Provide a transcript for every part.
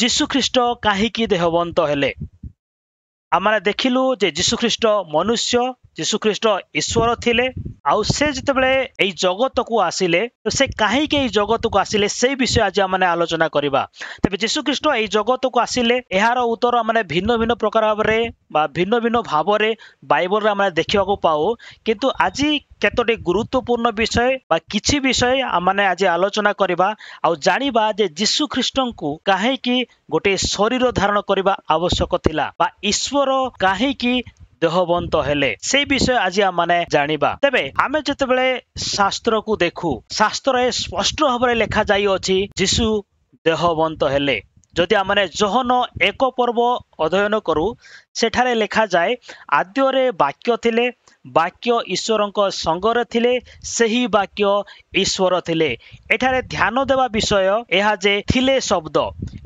ଯୀଶୁଖ୍ରୀଷ୍ଟ କାହିଁକି ଦେହବନ୍ତ ହେଲେ? ଆମେ ଦେଖିଲୁ ଯେ ଯୀଶୁଖ୍ରୀଷ୍ଟ ମନୁଷ୍ୟ, ଯୀଶୁଖ୍ରୀଷ୍ଟ ଈଶ୍ୱର ଥିଲେ। ଆଉ ସେ ଯେତେବେଳେ ଏଇ ଜଗତକୁ ଆସିଲେ, ସେ କାହିଁକି ଏଇ ଜଗତକୁ ଆସିଲେ ସେଇ ବିଷୟ ଆଜି ଆମେ ଆଲୋଚନା କରିବା। ତେବେ ଯୀଶୁଖ୍ରୀଷ୍ଟ ଏଇ ଜଗତକୁ ଆସିଲେ, ଏହାର ଉତ୍ତର ଆମେ ଭିନ୍ନ ଭିନ୍ନ ପ୍ରକାର ଭାବରେ ବା ଭିନ୍ନ ଭିନ୍ନ ଭାବରେ ବାଇବଲରେ ଆମେ ଦେଖିବାକୁ ପାଉ। କିନ୍ତୁ ଆଜି କେତୋଟି ଗୁରୁତ୍ୱପୂର୍ଣ୍ଣ ବିଷୟ ବା କିଛି ବିଷୟ ଆମେ ଆଜି ଆଲୋଚନା କରିବା ଆଉ ଜାଣିବା ଯେ ଯୀଶୁଖ୍ରୀଷ୍ଟଙ୍କୁ କାହିଁକି ଗୋଟିଏ ଶରୀର ଧାରଣ କରିବା ଆବଶ୍ୟକ ଥିଲା ବା ଈଶ୍ୱର କାହିଁକି ଦେହବନ୍ତ ହେଲେ ସେଇ ବିଷୟ ଆଜି ଆମେ ଜାଣିବା। ତେବେ ଆମେ ଯେତେବେଳେ ଶାସ୍ତ୍ରକୁ ଦେଖୁ, ଶାସ୍ତ୍ରରେ ସ୍ପଷ୍ଟ ଭାବରେ ଲେଖା ଯାଇଅଛି ଯୀଶୁ ଦେହବନ୍ତ ହେଲେ। ଯଦି ଆମେ ଯୋହନ 1 ପର୍ବ ଅଧ୍ୟୟନ କରୁ, ସେଠାରେ ଲେଖାଯାଏ ଆଦ୍ୟରେ ବାକ୍ୟ ଥିଲେ, ବାକ୍ୟ ଈଶ୍ୱରଙ୍କ ସଙ୍ଗରେ ଥିଲେ, ସେହି ବାକ୍ୟ ଈଶ୍ୱର ଥିଲେ। ଏଠାରେ ଧ୍ୟାନ ଦେବା ବିଷୟ ଏହା ଯେ ଥିଲେ ଶବ୍ଦ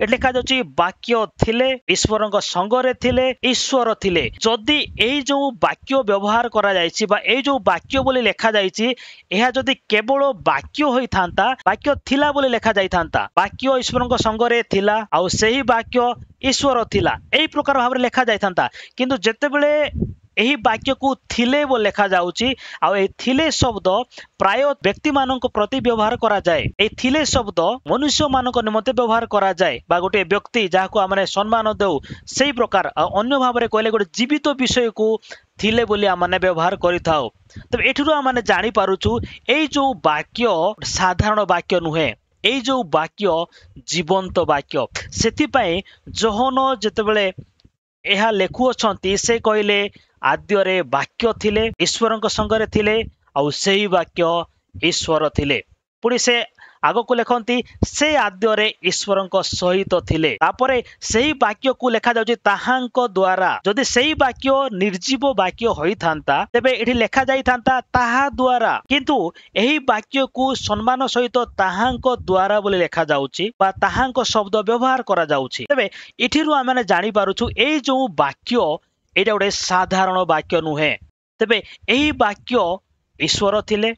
ଏଠି ଲେଖାଯାଉଛି ବାକ୍ୟ ଥିଲେ, ଈଶ୍ୱରଙ୍କ ସଙ୍ଗରେ ଥିଲେ, ଈଶ୍ୱର ଥିଲେ। ଯଦି ଏଇ ଯୋଉ ବାକ୍ୟ ବ୍ୟବହାର କରାଯାଇଛି ବା ଏଇ ଯୋଉ ବାକ୍ୟ ବୋଲି ଲେଖାଯାଇଛି, ଏହା ଯଦି କେବଳ ବାକ୍ୟ ହୋଇଥାନ୍ତା, ବାକ୍ୟ ଥିଲା ବୋଲି ଲେଖାଯାଇଥାନ୍ତା, ବାକ୍ୟ ଈଶ୍ୱରଙ୍କ ସଙ୍ଗରେ ଥିଲା ଆଉ ସେହି ବାକ୍ୟ ଈଶ୍ୱର ଥିଲା, ଏଇ ପ୍ରକାର ଭାବରେ ଲେଖାଯାଇଥାନ୍ତା। କିନ୍ତୁ ଯେତେବେଳେ ଏହି ବାକ୍ୟକୁ ଥିଲେ ବୋଲି ଲେଖାଯାଉଛି, ଆଉ ଏହି ଥିଲେ ଶବ୍ଦ ପ୍ରାୟ ବ୍ୟକ୍ତିମାନଙ୍କ ପ୍ରତି ବ୍ୟବହାର କରାଯାଏ। ଏହି ଥିଲେ ଶବ୍ଦ ମନୁଷ୍ୟମାନଙ୍କ ନିମନ୍ତେ ବ୍ୟବହାର କରାଯାଏ ବା ଗୋଟିଏ ବ୍ୟକ୍ତି ଯାହାକୁ ଆମେ ସମ୍ମାନ ଦେଉ ସେଇ ପ୍ରକାର। ଆଉ ଅନ୍ୟ ଭାବରେ କହିଲେ ଗୋଟେ ଜୀବିତ ବିଷୟକୁ ଥିଲେ ବୋଲି ଆମେ ବ୍ୟବହାର କରିଥାଉ। ତେବେ ଏଠିରୁ ଆମେ ଜାଣିପାରୁଛୁ ଏଇ ଯୋଉ ବାକ୍ୟ ସାଧାରଣ ବାକ୍ୟ ନୁହେଁ, ଏଇ ଯୋଉ ବାକ୍ୟ ଜୀବନ୍ତ ବାକ୍ୟ। ସେଥିପାଇଁ ଯୋହନ ଯେତେବେଳେ ଏହା ଲେଖୁଅଛନ୍ତି, ସେ କହିଲେ ଆଦ୍ୟରେ ବାକ୍ୟ ଥିଲେ, ଈଶ୍ୱରଙ୍କ ସଙ୍ଗରେ ଥିଲେ, ଆଉ ସେହି ବାକ୍ୟ ଈଶ୍ୱର ଥିଲେ। ପୁଣି ସେ ଆଗକୁ ଲେଖନ୍ତି ସେ ଆଦ୍ୟରେ ଈଶ୍ୱରଙ୍କ ସହିତ ଥିଲେ। ତାପରେ ସେହି ବାକ୍ୟକୁ ଲେଖାଯାଉଛି ତାହାଙ୍କ ଦ୍ୱାରା। ଯଦି ସେହି ବାକ୍ୟ ନିର୍ଜୀବ ବାକ୍ୟ ହୋଇଥାନ୍ତା, ତେବେ ଏଠି ଲେଖାଯାଇଥାନ୍ତା ତାହା ଦ୍ୱାରା। କିନ୍ତୁ ଏହି ବାକ୍ୟକୁ ସମ୍ମାନ ସହିତ ତାହାଙ୍କ ଦ୍ୱାରା ବୋଲି ଲେଖାଯାଉଛି ବା ତାହାଙ୍କ ଶବ୍ଦ ବ୍ୟବହାର କରାଯାଉଛି। ତେବେ ଏଠିରୁ ଆମେ ଜାଣିପାରୁଛୁ ଏଇ ଯୋଉ ବାକ୍ୟ ଏଇଟା ଗୋଟେ ସାଧାରଣ ବାକ୍ୟ ନୁହେଁ। ତେବେ ଏହି ବାକ୍ୟ ଈଶ୍ୱର ଥିଲେ,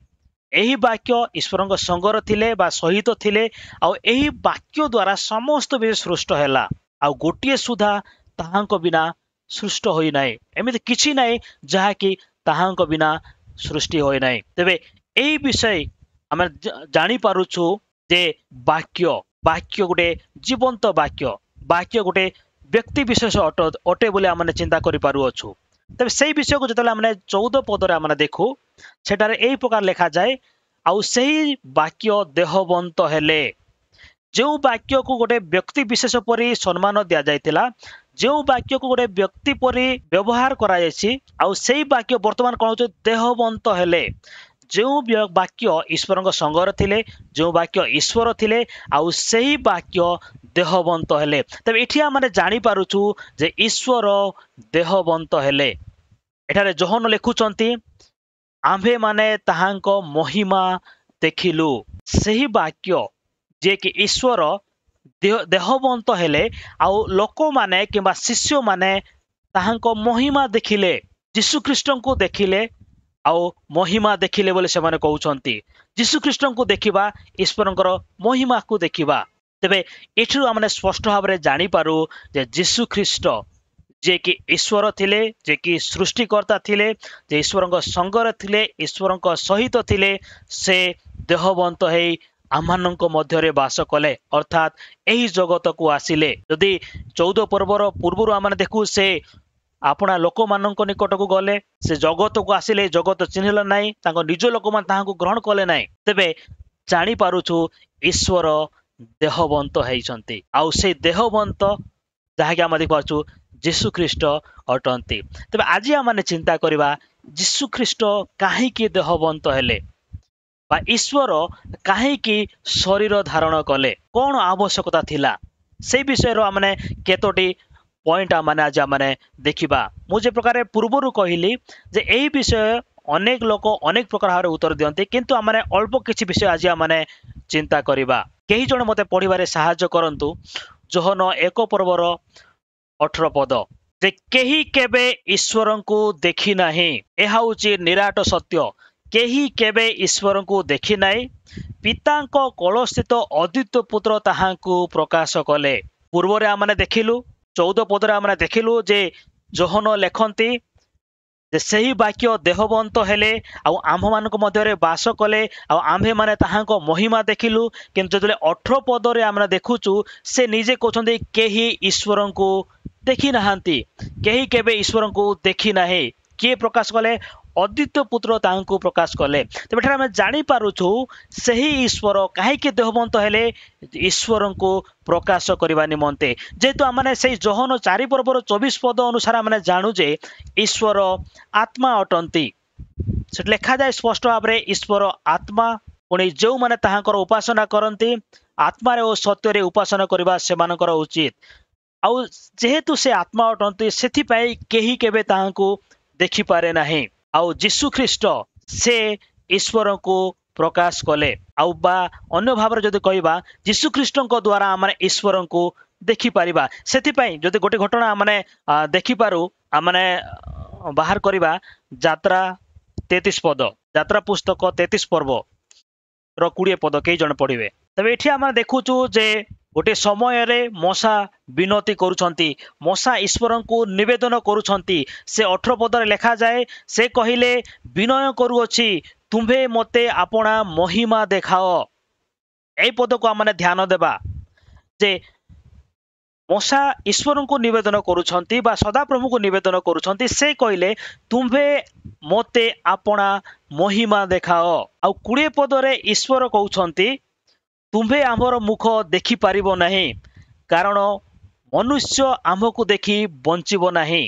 ଏହି ବାକ୍ୟ ଈଶ୍ୱରଙ୍କ ସଙ୍ଗରେ ଥିଲେ ବା ସହିତ ଥିଲେ, ଆଉ ଏହି ବାକ୍ୟ ଦ୍ୱାରା ସମସ୍ତ ବିଷୟ ସୃଷ୍ଟ ହେଲା। ଆଉ ଗୋଟିଏ ସୁଦ୍ଧା ତାହାଙ୍କ ବିନା ସୃଷ୍ଟ ହୋଇନାହିଁ। ଏମିତି କିଛି ନାହିଁ ଯାହାକି ତାହାଙ୍କ ବିନା ସୃଷ୍ଟି ହୋଇନାହିଁ। ତେବେ ଏହି ବିଷୟ ଆମେ ଜାଣିପାରୁଛୁ ଯେ ବାକ୍ୟ ଗୋଟେ ଜୀବନ୍ତ ବାକ୍ୟ, ବାକ୍ୟ ଗୋଟେ ବ୍ୟକ୍ତି ବିଶେଷ ଅଟେ ବୋଲି ଆମେ ଚିନ୍ତା କରିପାରୁଅଛୁ। ତେବେ ସେଇ ବିଷୟକୁ ଯେତେବେଳେ ଆମେ 14 ପଦରେ ଆମେ ଦେଖୁ, ସେଠାରେ ଏହି ପ୍ରକାର ଲେଖାଯାଏ ଆଉ ସେହି ବାକ୍ୟ ଦେହବନ୍ତ ହେଲେ। ଯେଉଁ ବାକ୍ୟକୁ ଗୋଟେ ବ୍ୟକ୍ତି ବିଶେଷ ପରି ସମ୍ମାନ ଦିଆଯାଇଥିଲା, ଯେଉଁ ବାକ୍ୟକୁ ଗୋଟେ ବ୍ୟକ୍ତି ପରି ବ୍ୟବହାର କରାଯାଇଛି, ଆଉ ସେଇ ବାକ୍ୟ ବର୍ତ୍ତମାନ କଣ ହଉଛି ଦେହବନ୍ତ ହେଲେ। ଯେଉଁ ବାକ୍ୟ ଈଶ୍ୱରଙ୍କ ସଙ୍ଗରେ ଥିଲେ, ଯେଉଁ ବାକ୍ୟ ଈଶ୍ୱର ଥିଲେ, ଆଉ ସେହି ବାକ୍ୟ ଦେହବନ୍ତ ହେଲେ। ତେବେ ଏଠି ଆମେ ଜାଣିପାରୁଛୁ ଯେ ଈଶ୍ୱର ଦେହବନ୍ତ ହେଲେ। ଏଠାରେ ଯୋହନ ଲେଖୁଛନ୍ତି ଆମ୍ଭେମାନେ ତାହାଙ୍କ ମହିମା ଦେଖିଲୁ। ସେହି ବାକ୍ୟ ଯିଏକି ଈଶ୍ୱର ଦେହବନ୍ତ ହେଲେ ଆଉ ଲୋକମାନେ କିମ୍ବା ଶିଷ୍ୟମାନେ ତାହାଙ୍କ ମହିମା ଦେଖିଲେ, ଯୀଶୁଖ୍ରୀଷ୍ଟଙ୍କୁ ଦେଖିଲେ ଆଉ ମହିମା ଦେଖିଲେ ବୋଲି ସେମାନେ କହୁଛନ୍ତି। ଯୀଶୁଖ୍ରୀଷ୍ଟଙ୍କୁ ଦେଖିବା ଈଶ୍ୱରଙ୍କର ମହିମାକୁ ଦେଖିବା। ତେବେ ଏଥିରୁ ଆମେ ସ୍ପଷ୍ଟ ଭାବରେ ଜାଣିପାରୁ ଯେ ଯୀଶୁଖ୍ରୀଷ୍ଟ ଯିଏକି ଈଶ୍ୱର ଥିଲେ, ଯିଏକି ସୃଷ୍ଟିକର୍ତ୍ତା ଥିଲେ, ଯେ ଈଶ୍ୱରଙ୍କ ସଙ୍ଗରେ ଥିଲେ, ଈଶ୍ୱରଙ୍କ ସହିତ ଥିଲେ, ସେ ଦେହବନ୍ତ ହେଇ ଆମମାନଙ୍କ ମଧ୍ୟରେ ବାସ କଲେ, ଅର୍ଥାତ୍ ଏହି ଜଗତକୁ ଆସିଲେ। ଯଦି 14 ପର୍ବର ପୂର୍ବରୁ ଆମେ ଦେଖୁ ସେ ଆପଣା ଲୋକମାନଙ୍କ ନିକଟକୁ ଗଲେ, ସେ ଜଗତକୁ ଆସିଲେ, ଜଗତ ଚିହ୍ନିଲା ନାହିଁ, ତାଙ୍କ ନିଜ ଲୋକମାନେ ତାହାଙ୍କୁ ଗ୍ରହଣ କଲେ ନାହିଁ। ତେବେ ଜାଣିପାରୁଛୁ ଈଶ୍ୱର ଦେହବନ୍ତ ହେଇଛନ୍ତି, ଆଉ ସେଇ ଦେହବନ୍ତ ଯାହାକି ଆମେ ଦେଖିପାରୁଛୁ ଯୀଶୁଖ୍ରୀଷ୍ଟ ଅଟନ୍ତି। ତେବେ ଆଜି ଆମେ ଚିନ୍ତା କରିବା ଯୀଶୁଖ୍ରୀଷ୍ଟ କାହିଁକି ଦେହବନ୍ତ ହେଲେ ବା ଈଶ୍ୱର କାହିଁକି ଶରୀର ଧାରଣ କଲେ, କଣ ଆବଶ୍ୟକତା ଥିଲା, ସେଇ ବିଷୟରେ ଆମେ କେତୋଟି ପଏଣ୍ଟ ଆଜି ଆମେ ଦେଖିବା। ମୁଁ ଯେ ପ୍ରକାର ପୂର୍ବରୁ କହିଲି ଯେ ଏହି ବିଷୟ ଅନେକ ଲୋକ ଅନେକ ପ୍ରକାର ଭାବରେ ଉତ୍ତର ଦିଅନ୍ତି, କିନ୍ତୁ ଆମେ ଅଳ୍ପ କିଛି ବିଷୟ ଆଜି ଆମେ ଚିନ୍ତା କରିବା। କେହି ଜଣେ ମୋତେ ପଢିବାରେ ସାହାଯ୍ୟ କରନ୍ତୁ। ଯୋହନ 1 ପର୍ବର 18 ପଦ, ଯେ କେହି କେବେ ଈଶ୍ୱରଙ୍କୁ ଦେଖି ନାହିଁ, ଏହା ହେଉଛି ନିରାଟ ସତ୍ୟ। କେହି କେବେ ଈଶ୍ୱରଙ୍କୁ ଦେଖି ନାହିଁ, ପିତାଙ୍କ କୋଳସ୍ଥିତ ଅଦ୍ୱିତୀୟ ପୁତ୍ର ତାହାଙ୍କୁ ପ୍ରକାଶ କଲେ। पूर्व आम देखिलु 14 पदरे आम देखिलु जे जोहन लेखंती जे सही वाक्य देहबंत हेले आम मान मध्य बास कले आम्भे माने ताहांको महिमा देखिलु किंतु जो 18 पदरे आम देखुचु से निजे कहते केही ईश्वर को देखी नाहांती केही केबे ईश्वर को देखी नाही किए प्रकाश कले अद्वितीय पुत्र तांको प्रकाश कले तेबे आम जानी पारुछु सही ईश्वर काहेकि देहबंत हेले ईश्वर को प्रकाश करने निमंते जेहेतु आम से जोहन 4 पर्वर 24 पद अनुसार आम जानू जे ईश्वर आत्मा अटंती से लिखा जाए स्पष्ट भाव में ईश्वर आत्मा पुणी जो मैंने ताहांकर उपासना करती आत्मा और सत्य उपासना करने से उचित आउ जेहेतु से आत्मा अटंती से केही केबे ताहांको देखि पारे नाही आउ जीशु ख्रीष्ट से ईश्वर को प्रकाश कले आउ बा अन्य भाव जदि कहबा जीशु ख्रीष्ट द्वारा आम ईश्वर को देखि पारिबा सेथिपई जदि गोटे घटना माने देखि पारु आमने बाहर करबा यात्रा 33 पद यात्रा पुस्तक 33 पर्व रो 20 पद कई जन पढ़िबे तबे एठी आम देखुचु जे गोटे समय रे मशा विनती करुछंती मशा ईश्वर को निवेदन करुछंती से 18 पदर लिखा जाए से कहिले विनय करुअछि तुम्भे मते आपणा महिमा देखाओ ए पद को आम ध्यान देबा जे मशा ईश्वर को निवेदन करुछंती बा सदाप्रभु को निवेदन करुछंती से कहिले तुम्भे मते आपणा महिमा देखाओ आ 20 पदरे ईश्वर कहउछंती तुम्भे आमर मुख देखि पारिबो नाही कारण मनुष्य आमको देखि बंचिबो नाही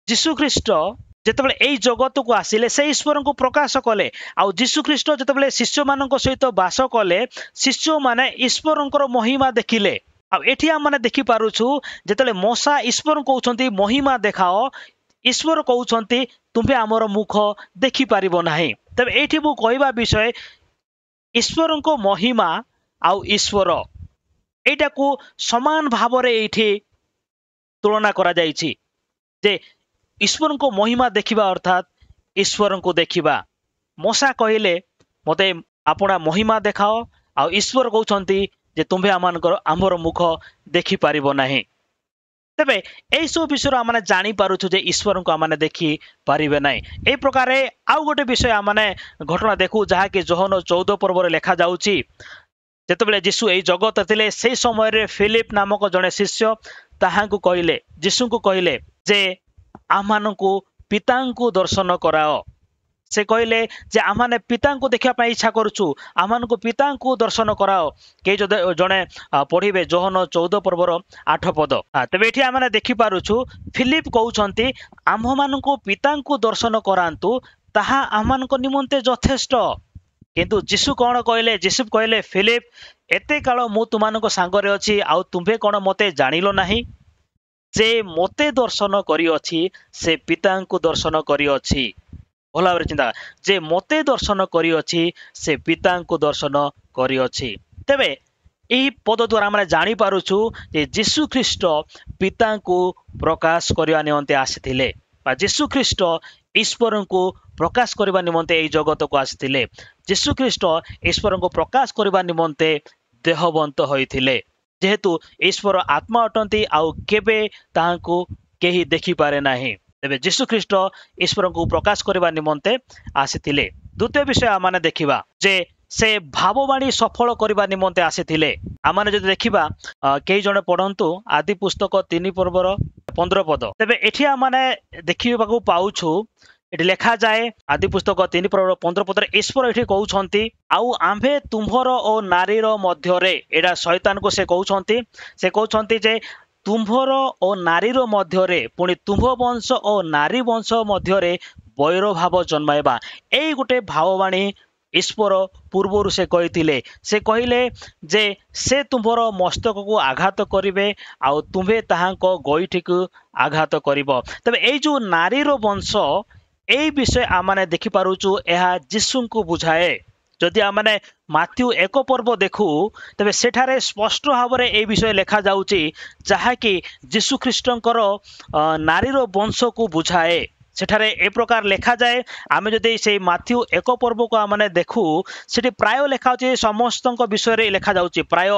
जीशु ख्रीष्ट जेतेबेले एई जगत को आसिले से ईश्वर को प्रकाश कले आ जीशु ख्रीष्ट जेतेबेले शिष्य मानक सहित बास कले शिष्य माने ईश्वरंकर महिमा देखिले आ एठी हम माने देखि पारुछु जेतेबेले मशा ईश्वर कहउछंती महिमा देखाओ ईश्वर कहउछंती तुम्भे आमर मुख देखि पारिबो नाही तबे एठी मु कहबा विषय ईश्वर को महिमा आउ ईश्वर एटा को समान भाव रे एठी तुलना करा जायछि जे ईश्वर को महिमा देखिबा अर्थात ईश्वर को देखिबा मशा कहले मते आपणा महिमा देखाओ आउ ईश्वर कहउछंती जे तुम्भे आमर मुख देखि पारिबो नाही तेबे एई सब विषय आमने जानी पारुछु जे ईश्वर को आमने देखि पारिबे नाही ए प्रकार आउ गोटे विषय आमने घटना देखु जहा कि जोहन 14 पर्व रे लिखा जाउची जेतेबेले जीशु एई जगत थिले से समय रे फिलिप नामक जने शिष्य ताहांकु कहिले जीशु को कहिले जे आमानकु पिता को दर्शन कराओ से कहले जे आमाने पिता को देखा पाई इच्छा करूछु आमानकु पिता को दर्शन कराओ के जने पढ़िबे जोहन 14 पर्वर 8 पद तबे एठी आमाने देखि पारुछु फिलिप कहउछंती आम मानकु पिता को दर्शन करांतु ताहा आमानक निमंते यथेष्ट किंतु जीशु कौन कहले जीशु कहले फिलिप एते काल मु तुमानक सांगरे अछि आउ तुम्भे कोन मते जानिलो नाही जे मते दर्शन करी अछि से पिता को दर्शन करी अछि भला भाव चिंता जे मते दर्शन करी अछि से पिता को दर्शन करी अछि तेबे एही पद द्वारा हम जानी पारुछु जे जीशु ख्रीष्ट पिता को प्रकाश करबा निमंते आसीथिले बा जीशु ख्रीष्ट ईश्वर को प्रकाश करबा निमंते एही जगत को आसीथिले जीशु ख्रीष्ट ईश्वर को प्रकाश करबा निमंते देहबंत होइथिले जेहेतु ईश्वर आत्मा अटंती आउ केबे ताहांको केही देखि पारे नाही तेबे जीशु ख्रीष्ट ईश्वर को प्रकाश करबा निमंते आसीथिले द्वितीय विषय आमाने देखिबा जे से भाववाणी सफल करबा निमंते आसीथिले आमाने जदि देखिबा केही जने पढंतु आदि पुस्तक 3 पर्वर 15 पद तेबे एठी आमाने देखिबाकू पाउछु एठी लेखा जाए आदि पुस्तक 3 पर्वर 15 पद ईश्वर एठी कहउछंती आउ आम्भे तुम्भर ओ नारीर मध्य रे एडा शैतान को से कहउछंती जे तुम्भर ओ नारीर मध्य रे पुणी तुम्भ वंश ओ नारी वंश मध्य रे वैर भाव जन्माइबा एई गुटे भाववाणी ईश्वर पूर्वर से कहले जे से तुम्भर मस्तक को आघात करिवे आउ तुम्भे ताहांको गोइठी को आघात करिवो तबे एई जो नारीर वंश एई विषय आमाने देखि पारुचु एहा जीशु को बुझाए जदि आमने माथ्यू 1 पर्व देखु तबे सेठारे स्पष्ट भाव में ए विषय लिखा जाउची जहा कि जीशु ख्रीष्टंकर नारीर वंश को बुझाए सेठारे ए प्रकार लेखा जाए आमे जदि से माथ्यू 1 पर्व को आमने देखू सेठी प्राय लेखा होची समस्तक विषय रे लेखा जाउची प्राय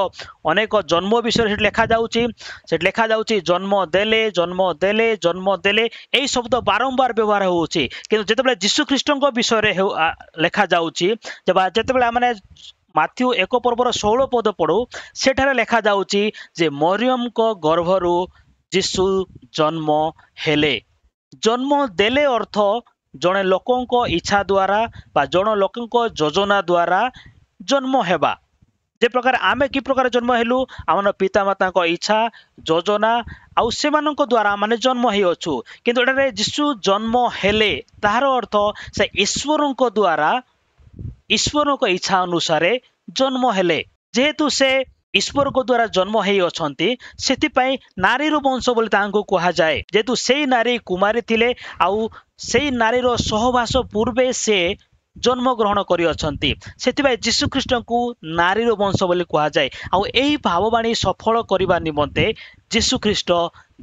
अनेक जन्म विषय रे लेखा जाउची सेठ लेखा जाउची जन्म देले जन्म देले जन्म देले एई शब्द बारंबार व्यवहार होउची किंतु जेतेबेले यीशु ख्रीष्टक विषय रे लेखा जाउची जेतेबेले आमने माथ्यू 1 पर्वर 16 पद पढ़ू सेठारे लेखा जाउची जे मरियम को गर्भरू यीशु जन्म हेले जन्म देले अर्थ जड़े लोकंक इच्छा द्वारा बा जन लोकंक योजना द्वारा जन्म हेबा जे प्रकार आमे कि प्रकार जन्म हेलु आमन पिता माता को इच्छा योजना आउ सेमानक द्वारा माने जन्म हे अछु किंतु एटारे यीशु जन्म हेले तार अर्थ से ईश्वरक द्वारा ईश्वरक इच्छा अनुसार जन्म हेले जेहेतु से ईश्वर को द्वारा जन्म हे अछंती सेतिपई नारी रो वंश बोली तांको कहा जाए जेतु सेई नारी कुमारी थिले आउ सेई नारी रो सहवास पूर्वे से जन्म ग्रहण करि अछंती सेतिपई यीशु ख्रीष्ट को नारी रो वंश बोली कहा जाए आउ एही भाववाणी सफल करिबा निमंते यीशु ख्रीष्ट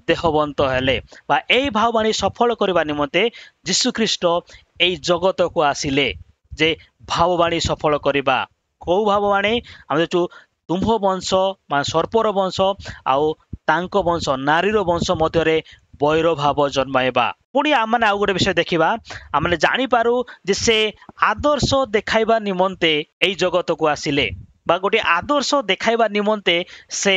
देहवंत हेले बा एही भाववाणी सफल करिबा निमंते यीशु ख्रीष्ट एही जगत को आसिले जे भाववाणी सफल करिबा को भाववाणी हम देखु तुम्भ वंश मा सर्पर वंश आउ तांको वंश नारीर वंश मध्य बैर भाव जन्माइबा पुणी आम आउ गोटे विषय देखा आम जानी पारू जे से आदर्श देखाइबा निमंते एई जगत को आसिले बा गोटे आदर्श देखाइबा निमंते से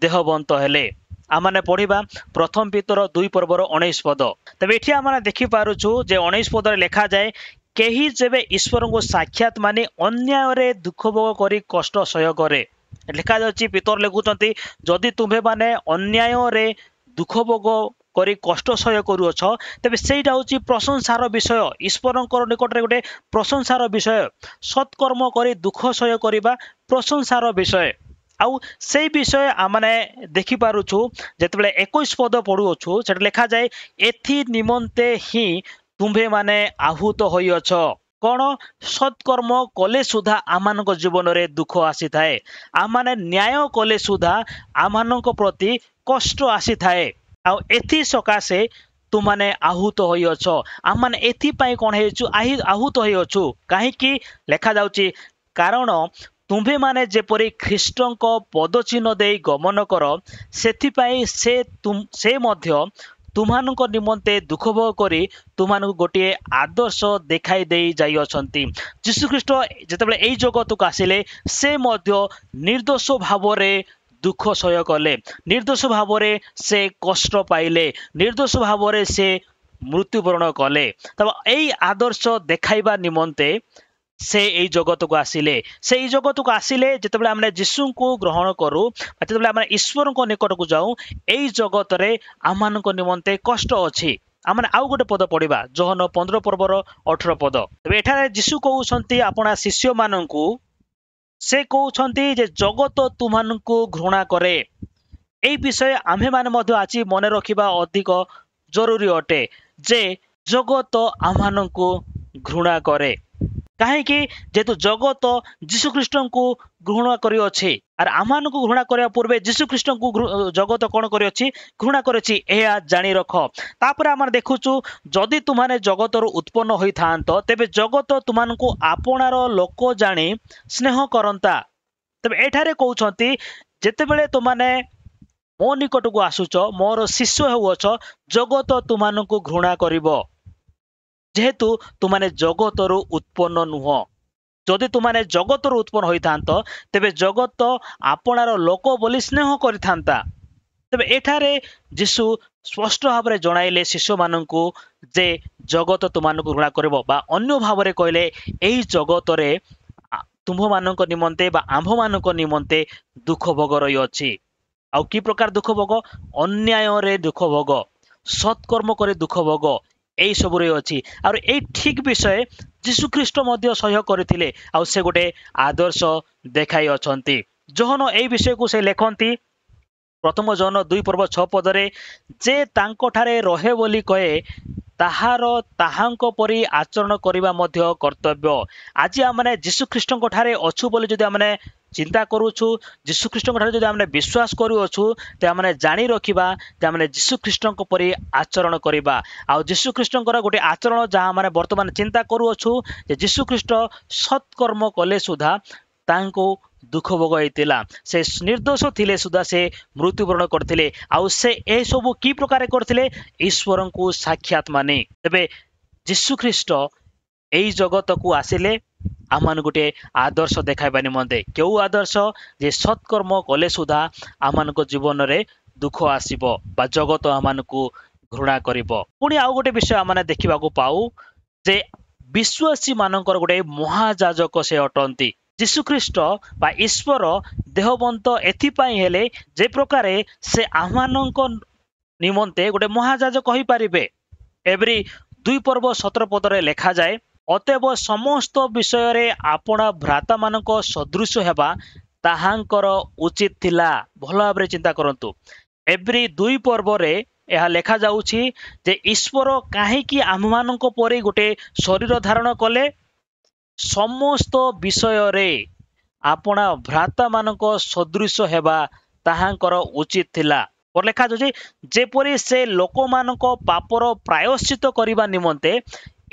देहवंत हेले आमने पढ़िबा प्रथम पितर 2 पर्वर 19 पद तबे एठी आमने देखि पारुछु जे 19 पद लेखा जाए केही जेबे ईश्वर को साक्षात माने अन्याय रे दुख भोग करी कष्ट सह्य करे लिखा जाउची पितर लेखुचंती जदि तुम्हे माने अन्याय रे दुख भोग करी कष्ट सह्य करूछ तबे सेटा होची प्रशंसार विषय ईश्वरंकर निकट रे गोटे प्रशंसार विषय सत्कर्म करी दुख सह्य करिबा प्रशंसार विषय आउ से विषय आमने देखि पारुछु जेतेबेले 21 पद पढुछु सेटा लेखा जाए एथि निमंते ही तुम्हे माने आहूत होई अछ कौन सत्कर्म कले सुधा आमान जीवन रे दुख आसी थाए आमाने न्याय कले सुधा आमान प्रति कष्ट आसी थाए आ एथि सकाशे तुमाने आहूत होई अछ आमान एथि पई कोन हेचु आहूत होई अछु काहे कि लेखा जाउची कारण तुम्हे माने जेपरि ख्रीष्टंक पदचिन्ह दे गमन कर सेथि पई से मध्य तुमानक निमंते दुख भोग करी तुमानक गोटे आदर्श देखाई दे जाई अछंती यीशु ख्रीष्ट जेतेबेले एई जगत को आसिले से मध्य निर्दोष भाव रे दुख सह्य कले निर्दोष भाव रे से कष्ट पाइले निर्दोष भाव रे से मृत्युवरण कले तब एई आदर्श देखाइबा निमंते से एई जगत को आसिले से एई जगत को आसिले जेतेबेले हमने यीशु को ग्रहण करू जेतेबेले हमने ईश्वर को निकट को जाऊ एई जगत रे आमान को निमंते कष्ट अछि आमने आउ गोटे पद पढ़िबा जोहन 15 पर्वर 18 पद तबे एठारे यीशु कहउछंती आपना शिष्य माननकू से कहउछंती जे जगत तुमानकू घृणा करे एई विषय आम्हे माने मध्य आछि मने रखिबा अधिक जरूरी अटे जे जगत आमानकू घृणा करे काहे कि जेतु जगत यीशु ख्रीष्ट को घृणा करि अछि आर आमान को घृणा करया पूर्वे यीशु ख्रीष्ट को जगत कोन करि अछि घृणा करि अछि एया जानि रख तापर आमर देखुछु जदि तुमाने जगत रु उत्पन्न होई थांत तेबे जगत तुमान को आपनार लोक जानि स्नेह करंता तबे एठारे कहउछंती जेतेबेले तुमाने मो निकट को आसुछ मोर शिष्य होउछ जगत तुमान को घृणा करिवो जेहेतु तुमाने जगत उत्पन्न नुह जदि तुमाने जगत उत्पन्न होइथांत तेबे जगत आपनार लोक बोली स्नेह करिथांता तेबे एठारे यीशु स्पष्ट भाव में जणाइले शिष्य माननकू जे जगत तुमानकू घृणा करिवो बा अन्य भाव में कहले एही जगत रे तुम्भ मानक निमंते बा आम्भ मानक निमंते दुख भोग रही अछि आउ की प्रकार दुख भोग अन्याय रे दुख भोग सत्कर्म करे दुख भोग एई सब रे अछि और एई ठीक विषय यीशु ख्रीष्ट मध्य सह्य करथिले आ से गोटे आदर्श देखाई अछंती जोहन एई विषय को से लेखंती प्रथम जोहन 2 पर्व 6 पदरे जे तांको ठारे रहे बोली कहे ताहार ताहांको परि आचरण करिबा मध्य कर्तव्य आज आमने यीशु ख्रीष्टंको ठारे अछु बोली जदि आमने ଚିନ୍ତା କରୁଛୁ ଯୀଶୁଖ୍ରୀଷ୍ଟଙ୍କ ଠାରେ ଯଦି ଆମେ ବିଶ୍ୱାସ କରୁଅଛୁ ତ ଆମେ ଜାଣି ରଖିବା ଯେ ଆମେ ଯୀଶୁଖ୍ରୀଷ୍ଟଙ୍କ ପରି ଆଚରଣ କରିବା। ଆଉ ଯୀଶୁଖ୍ରୀଷ୍ଟଙ୍କର ଗୋଟେ ଆଚରଣ ଯାହା ଆମେ ବର୍ତ୍ତମାନ ଚିନ୍ତା କରୁଅଛୁ ଯେ ଯୀଶୁଖ୍ରୀଷ୍ଟ ସତ୍କର୍ମ କଲେ ସୁଦ୍ଧା ତାଙ୍କୁ ଦୁଃଖ ଭୋଗ ହେଇଥିଲା, ସେ ନିର୍ଦ୍ଦୋଷ ଥିଲେ ସୁଦ୍ଧା ସେ ମୃତ୍ୟୁବରଣ କରିଥିଲେ। ଆଉ ସେ ଏସବୁ କି ପ୍ରକାର କରିଥିଲେ? ଈଶ୍ୱରଙ୍କୁ ସାକ୍ଷାତ ମାନି। ତେବେ ଯୀଶୁଖ୍ରୀଷ୍ଟ ଏଇ ଜଗତକୁ ଆସିଲେ ଆମମାନଙ୍କୁ ଗୋଟେ ଆଦର୍ଶ ଦେଖାଇବା ନିମନ୍ତେ। କେଉଁ ଆଦର୍ଶ? ଯେ ସତ୍କର୍ମ କଲେ ସୁଦ୍ଧା ଆମମାନଙ୍କ ଜୀବନରେ ଦୁଃଖ ଆସିବ ବା ଜଗତ ଆମମାନଙ୍କୁ ଘୃଣା କରିବ। ପୁଣି ଆଉ ଗୋଟେ ବିଷୟ ଆମେ ଦେଖିବାକୁ ପାଉ ଯେ ବିଶ୍ୱାସୀ ମାନଙ୍କର ଗୋଟେ ମହାଯାଜକ ସେ ଅଟନ୍ତି। ଯୀଶୁଖ୍ରୀଷ୍ଟ ବା ଈଶ୍ୱର ଦେହବନ୍ତ ଏଥିପାଇଁ ହେଲେ ଯେ ପ୍ରକାରେ ସେ ଆମମାନଙ୍କ ନିମନ୍ତେ ଗୋଟେ ମହାଯାଜକ କହିପାରିବେ। ଏଭ୍ରି 2:17 ଲେଖାଯାଏ, ଅତଏବ ସମସ୍ତ ବିଷୟରେ ଆପଣା ଭ୍ରାତାମାନଙ୍କ ସଦୃଶ ହେବା ତାହାଙ୍କର ଉଚିତ ଥିଲା। ଭଲ ଭାବରେ ଚିନ୍ତା କରନ୍ତୁ, ଏଭ୍ରି 2 ଏହା ଲେଖାଯାଉଛି ଯେ ଈଶ୍ୱର କାହିଁକି ଆମମାନଙ୍କ ପରି ଗୋଟେ ଶରୀର ଧାରଣ କଲେ? ସମସ୍ତ ବିଷୟରେ ଆପଣା ଭ୍ରାତାମାନଙ୍କ ସଦୃଶ ହେବା ତାହାଙ୍କର ଉଚିତ ଥିଲା। ଲେଖାଯାଉଛି ଯେପରି ସେ ଲୋକମାନଙ୍କ ପାପର ପ୍ରାୟଶ୍ଚିତ କରିବା ନିମନ୍ତେ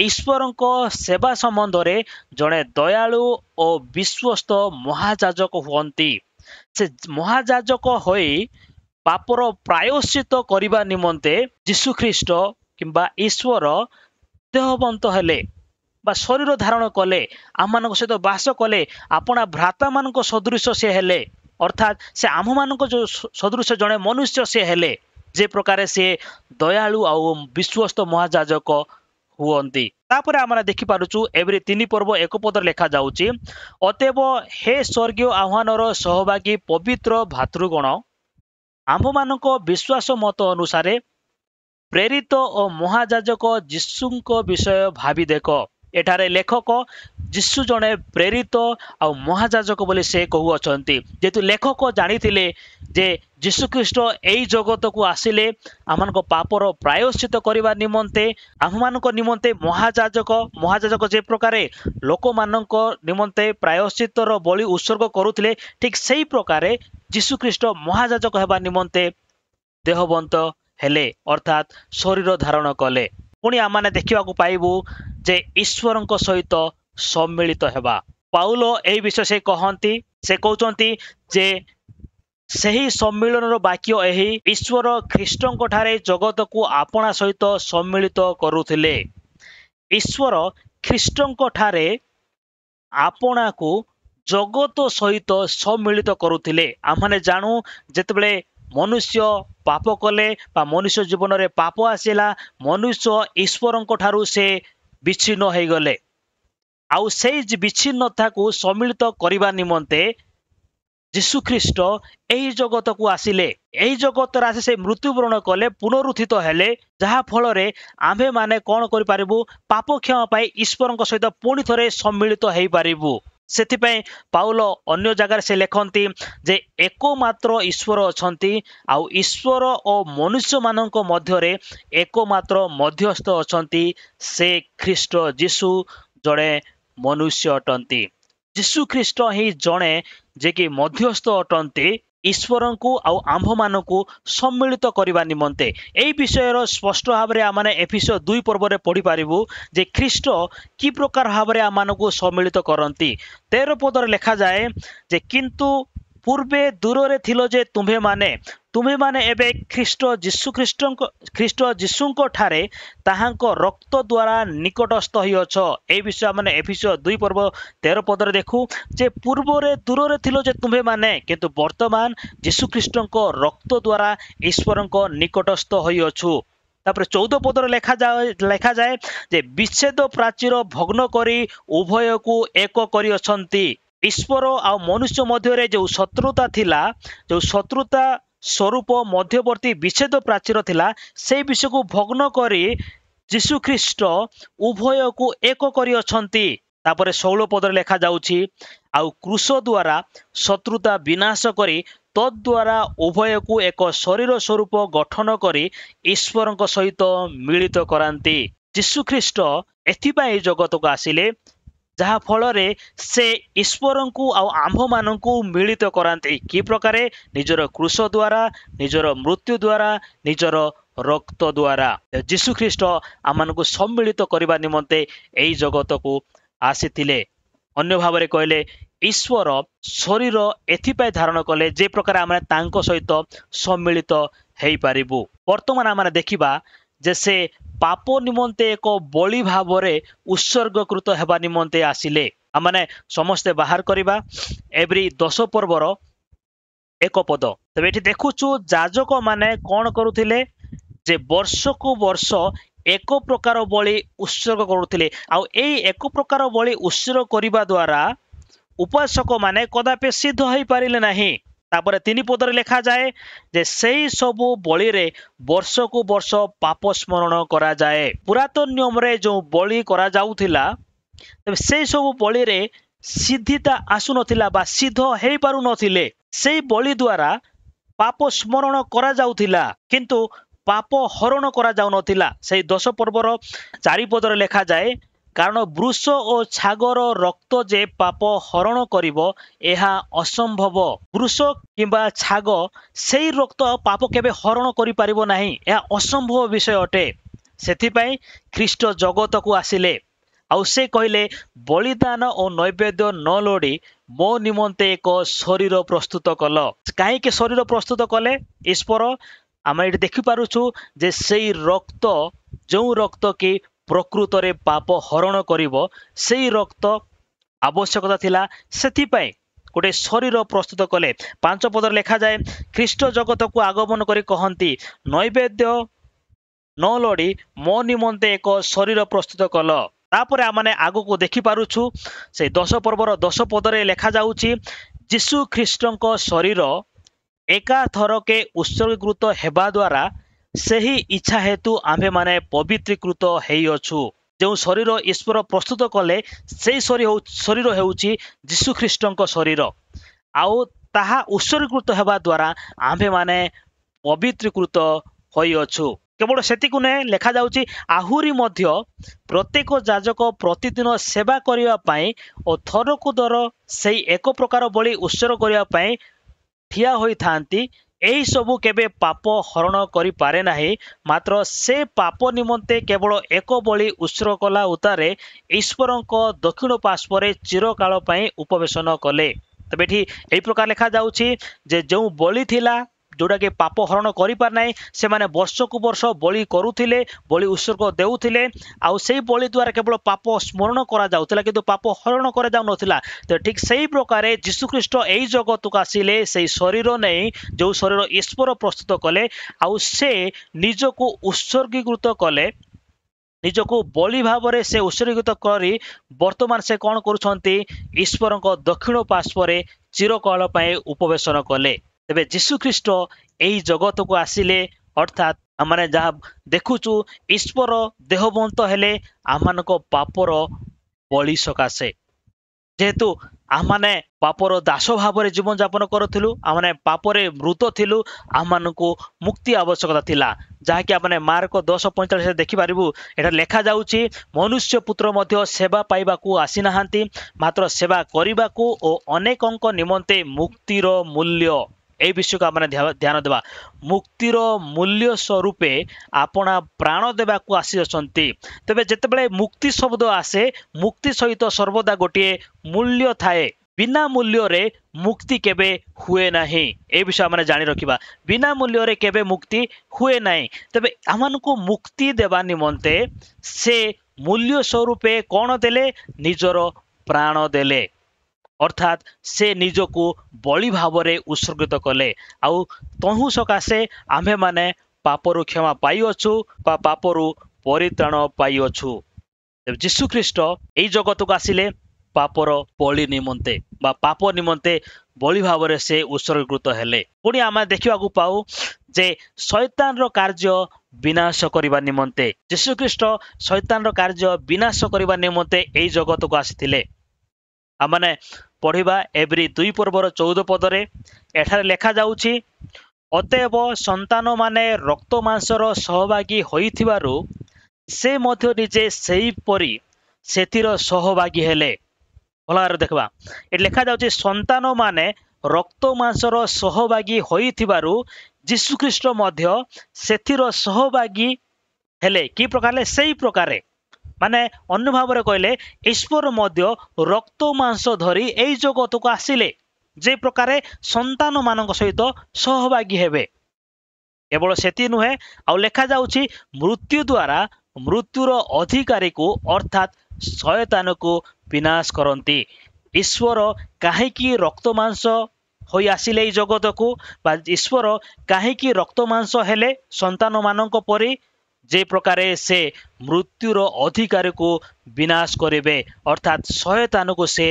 ଈଶ୍ୱରଙ୍କ ସେବା ସମ୍ବନ୍ଧରେ ଜଣେ ଦୟାଳୁ ଓ ବିଶ୍ୱସ୍ତ ମହାଯାଜକ ହୁଅନ୍ତି। ସେ ମହାଯାଜକ ହୋଇ ପାପର ପ୍ରାୟଶ୍ଚିତ କରିବା ନିମନ୍ତେ ଯୀଶୁଖ୍ରୀଷ୍ଟ କିମ୍ବା ଈଶ୍ୱର ଦେହବନ୍ତ ହେଲେ ବା ଶରୀର ଧାରଣ କଲେ, ଆମମାନଙ୍କ ସହିତ ବାସ କଲେ, ଆପଣା ଭ୍ରାତାମାନଙ୍କ ସଦୃଶ ସେ ହେଲେ। ଅର୍ଥାତ୍ ସେ ଆମମାନଙ୍କ ଯେଉଁ ସଦୃଶ ଜଣେ ମନୁଷ୍ୟ ସେ ହେଲେ, ଯେ ପ୍ରକାରେ ସେ ଦୟାଳୁ ଆଉ ବିଶ୍ୱସ୍ତ ମହାଯାଜକ ହୁଅନ୍ତି। ତାପରେ ଆମେ ଦେଖିପାରୁଛୁ ଏଭ୍ରି 3:1 ଲେଖାଯାଉଛି, ଅତଏବ ହେ ସ୍ୱର୍ଗୀୟ ଆହ୍ୱାନର ସହଭାଗୀ ପବିତ୍ର ଭାତୃଗଣ, ଆମ୍ଭମାନଙ୍କ ବିଶ୍ୱାସ ମତ ଅନୁସାରେ ପ୍ରେରିତ ଓ ମହାଯାଜକ ଯୀଶୁଙ୍କ ବିଷୟ ଭାବି ଦେଖ। ଏଠାରେ ଲେଖକ ଯୀଶୁ ଜଣେ ପ୍ରେରିତ ଆଉ ମହାଯାଜକ ବୋଲି ସେ କହୁଅଛନ୍ତି। ଯେହେତୁ ଲେଖକ ଜାଣିଥିଲେ ଯେ ଯୀଶୁଖ୍ରୀଷ୍ଟ ଏଇ ଜଗତକୁ ଆସିଲେ ଆମମାନଙ୍କ ପାପର ପ୍ରାୟଶ୍ଚିତ କରିବା ନିମନ୍ତେ, ଆମମାନଙ୍କ ନିମନ୍ତେ ମହାଯାଜକ ଯେ ପ୍ରକାରେ ଲୋକମାନଙ୍କ ନିମନ୍ତେ ପ୍ରାୟଶ୍ଚିତର ବଳି ଉତ୍ସର୍ଗ କରୁଥିଲେ, ଠିକ୍ ସେଇ ପ୍ରକାରେ ଯୀଶୁଖ୍ରୀଷ୍ଟ ମହାଯାଜକ ହେବା ନିମନ୍ତେ ଦେହବନ୍ତ ହେଲେ, ଅର୍ଥାତ୍ ଶରୀର ଧାରଣ କଲେ। ପୁଣି ଆମେ ଦେଖିବାକୁ ପାଇବୁ ଯେ ଈଶ୍ୱରଙ୍କ ସହିତ ସମ୍ମିଳିତ ହେବା। ପାଉଲ ଏହି ବିଷୟ ସେ କହନ୍ତି, ସେ କହୁଛନ୍ତି ଯେ ସେହି ସମ୍ମିଳନର ବାକ୍ୟ ଏହି, ଈଶ୍ୱର ଖ୍ରୀଷ୍ଟଙ୍କ ଠାରେ ଜଗତକୁ ଆପଣା ସହିତ ସମ୍ମିଳିତ କରୁଥିଲେ। ଈଶ୍ୱର ଖ୍ରୀଷ୍ଟଙ୍କ ଠାରେ ଆପଣାକୁ ଜଗତ ସହିତ ସମ୍ମିଳିତ କରୁଥିଲେ। ଆମେ ଜାଣୁ ଯେତେବେଳେ ମନୁଷ୍ୟ ପାପ କଲେ ବା ମନୁଷ୍ୟ ଜୀବନରେ ପାପ ଆସିଲା, ମନୁଷ୍ୟ ଈଶ୍ୱରଙ୍କ ଠାରୁ ସେ ବିଚ୍ଛିନ୍ନ ହେଇଗଲେ। ଆଉ ସେଇ ବିଚ୍ଛିନ୍ନତାକୁ ସମ୍ମିଳିତ କରିବା ନିମନ୍ତେ ଯୀଶୁଖ୍ରୀଷ୍ଟ ଏହି ଜଗତକୁ ଆସିଲେ। ଏହି ଜଗତରେ ଆସି ସେ ମୃତ୍ୟୁବରଣ କଲେ, ପୁନରୁତ୍ଥିତ ହେଲେ, ଯାହା ଫଳରେ ଆମ୍ଭେମାନେ କ'ଣ କରିପାରିବୁ? ପାପ କ୍ଷମା ପାଇ ଈଶ୍ୱରଙ୍କ ସହିତ ପୁଣି ଥରେ ସମ୍ମିଳିତ ହେଇପାରିବୁ। ସେଥିପାଇଁ ପାଉଲ ଅନ୍ୟ ଜାଗାରେ ସେ ଲେଖନ୍ତି ଯେ ଏକମାତ୍ର ଈଶ୍ୱର ଅଛନ୍ତି, ଆଉ ଈଶ୍ୱର ଓ ମନୁଷ୍ୟମାନଙ୍କ ମଧ୍ୟରେ ଏକମାତ୍ର ମଧ୍ୟସ୍ଥ ଅଛନ୍ତି, ସେ ଖ୍ରୀଷ୍ଟ ଯୀଶୁ ଜଣେ ମନୁଷ୍ୟ ଅଟନ୍ତି। ଯୀଶୁଖ୍ରୀଷ୍ଟ ହିଁ ଜଣେ ଯେ କି ମଧ୍ୟସ୍ଥ ଅଟନ୍ତି ଈଶ୍ୱରଙ୍କୁ ଆଉ ଆମ୍ଭମାନଙ୍କୁ ସମ୍ମିଳିତ କରିବା ନିମନ୍ତେ। ଏହି ବିଷୟର ସ୍ପଷ୍ଟ ଭାବରେ ଆମେ ଏଫେସୀୟ 2 ପଢ଼ିପାରିବୁ ଯେ ଖ୍ରୀଷ୍ଟ କି ପ୍ରକାର ଭାବରେ ଆମମାନଙ୍କୁ ସମ୍ମିଳିତ କରନ୍ତି। 13 ଲେଖାଯାଏ ଯେ କିନ୍ତୁ ପୂର୍ବେ ଦୂରରେ ଥିଲ ଯେ ତୁମ୍ଭେମାନେ ଏବେ ଖ୍ରୀଷ୍ଟ ଯୀଶୁଙ୍କ ଠାରେ ତାହାଙ୍କ ରକ୍ତ ଦ୍ୱାରା ନିକଟସ୍ଥ ହୋଇଅଛ। ଏହି ବିଷୟ ଆମେ ଏଫେସୀୟ 2:13 ଦେଖୁ ଯେ ପୂର୍ବରେ ଦୂରରେ ଥିଲ ଯେ ତୁମ୍ଭେମାନେ, କିନ୍ତୁ ବର୍ତ୍ତମାନ ଯୀଶୁଖ୍ରୀଷ୍ଟଙ୍କ ରକ୍ତ ଦ୍ୱାରା ଈଶ୍ୱରଙ୍କ ନିକଟସ୍ଥ ହୋଇଅଛୁ। ତାପରେ 14 ଲେଖାଯାଏ ଯେ ବିଚ୍ଛେଦ ପ୍ରାଚୀର ଭଗ୍ନ କରି ଉଭୟକୁ ଏକ କରିଅଛନ୍ତି। ଈଶ୍ୱର ଆଉ ମନୁଷ୍ୟ ମଧ୍ୟରେ ଯେଉଁ ଶତ୍ରୁତା ଥିଲା, ଯେଉଁ ଶତ୍ରୁତା ସ୍ୱରୂପ ମଧ୍ୟବର୍ତ୍ତୀ ବିଚ୍ଛେଦ ପ୍ରାଚୀର ଥିଲା, ସେଇ ବିଷୟକୁ ଭଗ୍ନ କରି ଯୀଶୁଖ୍ରୀଷ୍ଟ ଉଭୟକୁ ଏକ କରିଅଛନ୍ତି। ତାପରେ 16 ଲେଖାଯାଉଛି ଆଉ କ୍ରୁଶ ଦ୍ୱାରା ଶତ୍ରୁତା ବିନାଶ କରି ତଦ୍ୱାରା ଉଭୟକୁ ଏକ ଶରୀର ସ୍ୱରୂପ ଗଠନ କରି ଈଶ୍ୱରଙ୍କ ସହିତ ମିଳିତ କରାନ୍ତି। ଯୀଶୁଖ୍ରୀଷ୍ଟ ଏଥିପାଇଁ ଜଗତକୁ ଆସିଲେ जहा फल से ईश्वर को आंभ मानू मिलित कराती कि प्रकार निजर क्रूस द्वारा निजर मृत्यु द्वारा निजर रक्त द्वारा जीशु ख्रीष्ट आम सम्मिलित करने निमंते यही जगत को आसीथिले। अन्य भाव में कहले ईश्वर शरीर एथिपाई धारण कले जे प्रकार आम सहित सम्मिलित हो पारिबु। वर्तमान आम देखा जे से पाप निमंते एक बलि भाव में उत्सर्गकृत हेबा निमंते आसिले। आमने समस्ते बाहर करवा एवरी 10 पर्वर एक पद। तबे एठी देखुचु जाजक माने कौन करुथिले जे वर्ष को वर्ष एक प्रकार बलि उत्सर्ग करुथिले। आ एई एक प्रकार बलि उत्सर्ग करिबा द्वारा उपासक माने कदापि सिद्ध हो पारिले नाही। तापर 3 पदर लिखा जाए जे सेई सबु बलि रे वर्ष को वर्ष पाप स्मरण करा जाए। पुरातन नियम रे जो बलि करा जाउथिला तबे सेई सबु बलि रे सिद्धिता आसु नथिला बा सिद्ध हो पारु नथिले। सेई बलि द्वारा पाप स्मरण करा जाउथिला किंतु पाप हरण करा जाउ नथिला। सेई 10 पर्वर 4 पदर लिखा जाए कारण वृष और छागर रक्त जे पाप हरण करिवो एहा असंभव। वृष किंबा छाग सेई रक्त पाप केबे हरण करि पारिबो नाही, एहा असंभव विषय अटे। सेथिपाई ख्रीष्ट जगत को आसिले आउ से कहले बलिदान और नैवेद्य न लोड़ी मो निमंते एक शरीर प्रस्तुत कल। कहीं शरीर प्रस्तुत कले ईश्वर आम ये देखि पारुछु जे सेई रक्त जो रक्त की प्रकृत रे पाप हरण करिवो सेई रक्त आवश्यकता थिला। सेथिपाई गोटे शरीर प्रस्तुत कले। 5 पदर लिखा जाए ख्रीष्ट जगत को आगमन करी कहंती नैवेद्य न लोड़ी मो निमंते एक शरीर प्रस्तुत कल। तापर आमने आगो को देखि पारुछु से 10 पर्वर 10 पदरे लिखा जाउची जीशु ख्रीष्टଙ୍କ शरीर एका थरके उत्सर्गीकृत हेबा द्वारा सही इच्छा हेतु आम्भे माने पवित्रीकृत हेई अछु। जो शरीर ईश्वर प्रस्तुत कले से शरीर हेउची जीशु ख्रीष्टଙ୍କ शरीर आउ ताहा उत्सर्गीकृत हेबा द्वारा आम्भे माने पवित्रीकृत होई अछु। केवल सेतिकु ने लिखा जाउची आहुरी मध्य प्रत्येक याजक प्रतिदिन सेवा करिवा पई और थरकु दर सेई एक प्रकार बलि उत्सर्ग करिवा पई ठिया होई थांती। एही सबु केबे पाप हरण करि पारे नाही, मात्र से पाप निमंते केवल एक बलि उत्सर्ग कला उतारे ईश्वरଙ୍କ दक्षिण पार्श्वरे चिरकाल पई उपवेशन कले। तबे एठी एही प्रकार लिखा जाउची जे जो बलि थिला जोड़ा के पाप हरण करि पार नाही से माने वर्ष को वर्ष बलि करुथिले बलि उत्सर्ग देउथिले आउ सेही बलि द्वारा केवल पाप स्मरण करा जाउथिला किंतु पाप हरण करा जाउ नथिला। तो ठीक सेही प्रकार जीशु ख्रीष्ट एही जगत को आसिले सेही शरीर नै जो शरीर ईश्वर प्रस्तुत कले आउ से निजको उत्सर्गीकृत कले निजको बलि भाव में से उत्सर्गीकृत करी वर्तमान से कौन करुछंती ईश्वरଙ୍କ दक्षिण पार्श्वरे चिरकाल पई उपवेशन कले। तेबे जीशु ख्रीष्ट एही जगत को आसिले अर्थात आमने जहाँ देखुचु ईश्वर देहबंत हेले आमानक पापर बलि सकाशे। जेहेतु आमने पापर दास भाव में जीवन यापन करूँ आमने पापरे मृत थिलु आमको मुक्ति आवश्यकता थिला जहाँकि आमने मार्क 10:45 देखिपारू एटा लेखा जाउची मनुष्य पुत्र मध्य सेवा पाइबाकू आसी नाहांती मात्र सेवा करिबाकू और अनेकंक निमंते मुक्तिर मूल्य ए विषय को आम ध्यान देवा। मुक्तिर मूल्य स्वरूपे आपना प्राण देवा को आसी अछंती। तबे जेतेबेले मुक्ति शब्द आसे मुक्ति सहित सर्वदा गोटे मूल्य थाए। बिना मूल्य रे मुक्ति केबे हुए नाही ए विषय आम जानी रखिबा। बिना मूल्य रे केबे मुक्ति हुए नाही। तबे आमनको मुक्ति देवा निमंते से मूल्य स्वरूपे कौन देले निजर प्राण देले अर्थात से निजको बलि भाव में उत्सर्गित कले आउ तहु सकाशे आम्भे माने पापरु क्षमा पाई अछु बा पापरु परित्राण पाई अछु। जीशु ख्रीष्ट एई जगत को आसिले पापर बलि निमंते बा पाप निमंते बलि भाव में से उत्सर्गीकृत हेले। पुणी आम देखा पाऊ जे शैतान रो कार्य विनाश करने निमंते जीशु ख्रीष्ट शैतान रो कार्य विनाश करने निमंते एई जगत को आसिथिले। आमने पढ़िबा एवरी 2 पर्वर 14 पदरे एठारे लेखा जाउची अतएव संतान माने रक्त मांसर सहभागी होइथिबारु से मध्य निजे सेही परी सेतिर सहभागी हेले। ଭଲ ଭାବରେ ଦେଖିବା ଏଠି ଲେଖା ଯାଉଛି ସନ୍ତାନ ମାନେ ରକ୍ତ ମାଂସର ସହଭାଗୀ ହୋଇଥିବାରୁ ଯୀଶୁଖ୍ରୀଷ୍ଟ ମଧ୍ୟ ସେଥିର ସହଭାଗୀ ହେଲେ କି ପ୍ରକାର ସେଇ ପ୍ରକାରେ ମାନେ ଅନ୍ୟ ଭାବରେ କହିଲେ ଈଶ୍ୱର ମଧ୍ୟ ରକ୍ତ ମାଂସ ଧରି ଏଇ ଜଗତକୁ ଆସିଲେ ଯେ ପ୍ରକାରେ ସନ୍ତାନ ମାନଙ୍କ ସହିତ ସହଭାଗୀ ହେବେ କେବଳ ସେତି ନୁହେଁ ଆଉ ଲେଖା ଯାଉଛି ମୃତ୍ୟୁ ଦ୍ୱାରା ମୃତ୍ୟୁର ଅଧିକାରୀକୁ ଅର୍ଥାତ୍ ଶୟତାନକୁ ବିନାଶ କରନ୍ତି ଈଶ୍ୱର କାହିଁକି ରକ୍ତ ମାଂସ ହୋଇ ଆସିଲେ ଏଇ ଜଗତକୁ ବା ଈଶ୍ୱର କାହିଁକି ରକ୍ତ ମାଂସ ହେଲେ ସନ୍ତାନ ମାନଙ୍କ ପରି ଯେ ପ୍ରକାରେ ସେ ମୃତ୍ୟୁର ଅଧିକାରୀକୁ ବିନାଶ କରିବେ ଅର୍ଥାତ୍ ଶୟତାନକୁ ସେ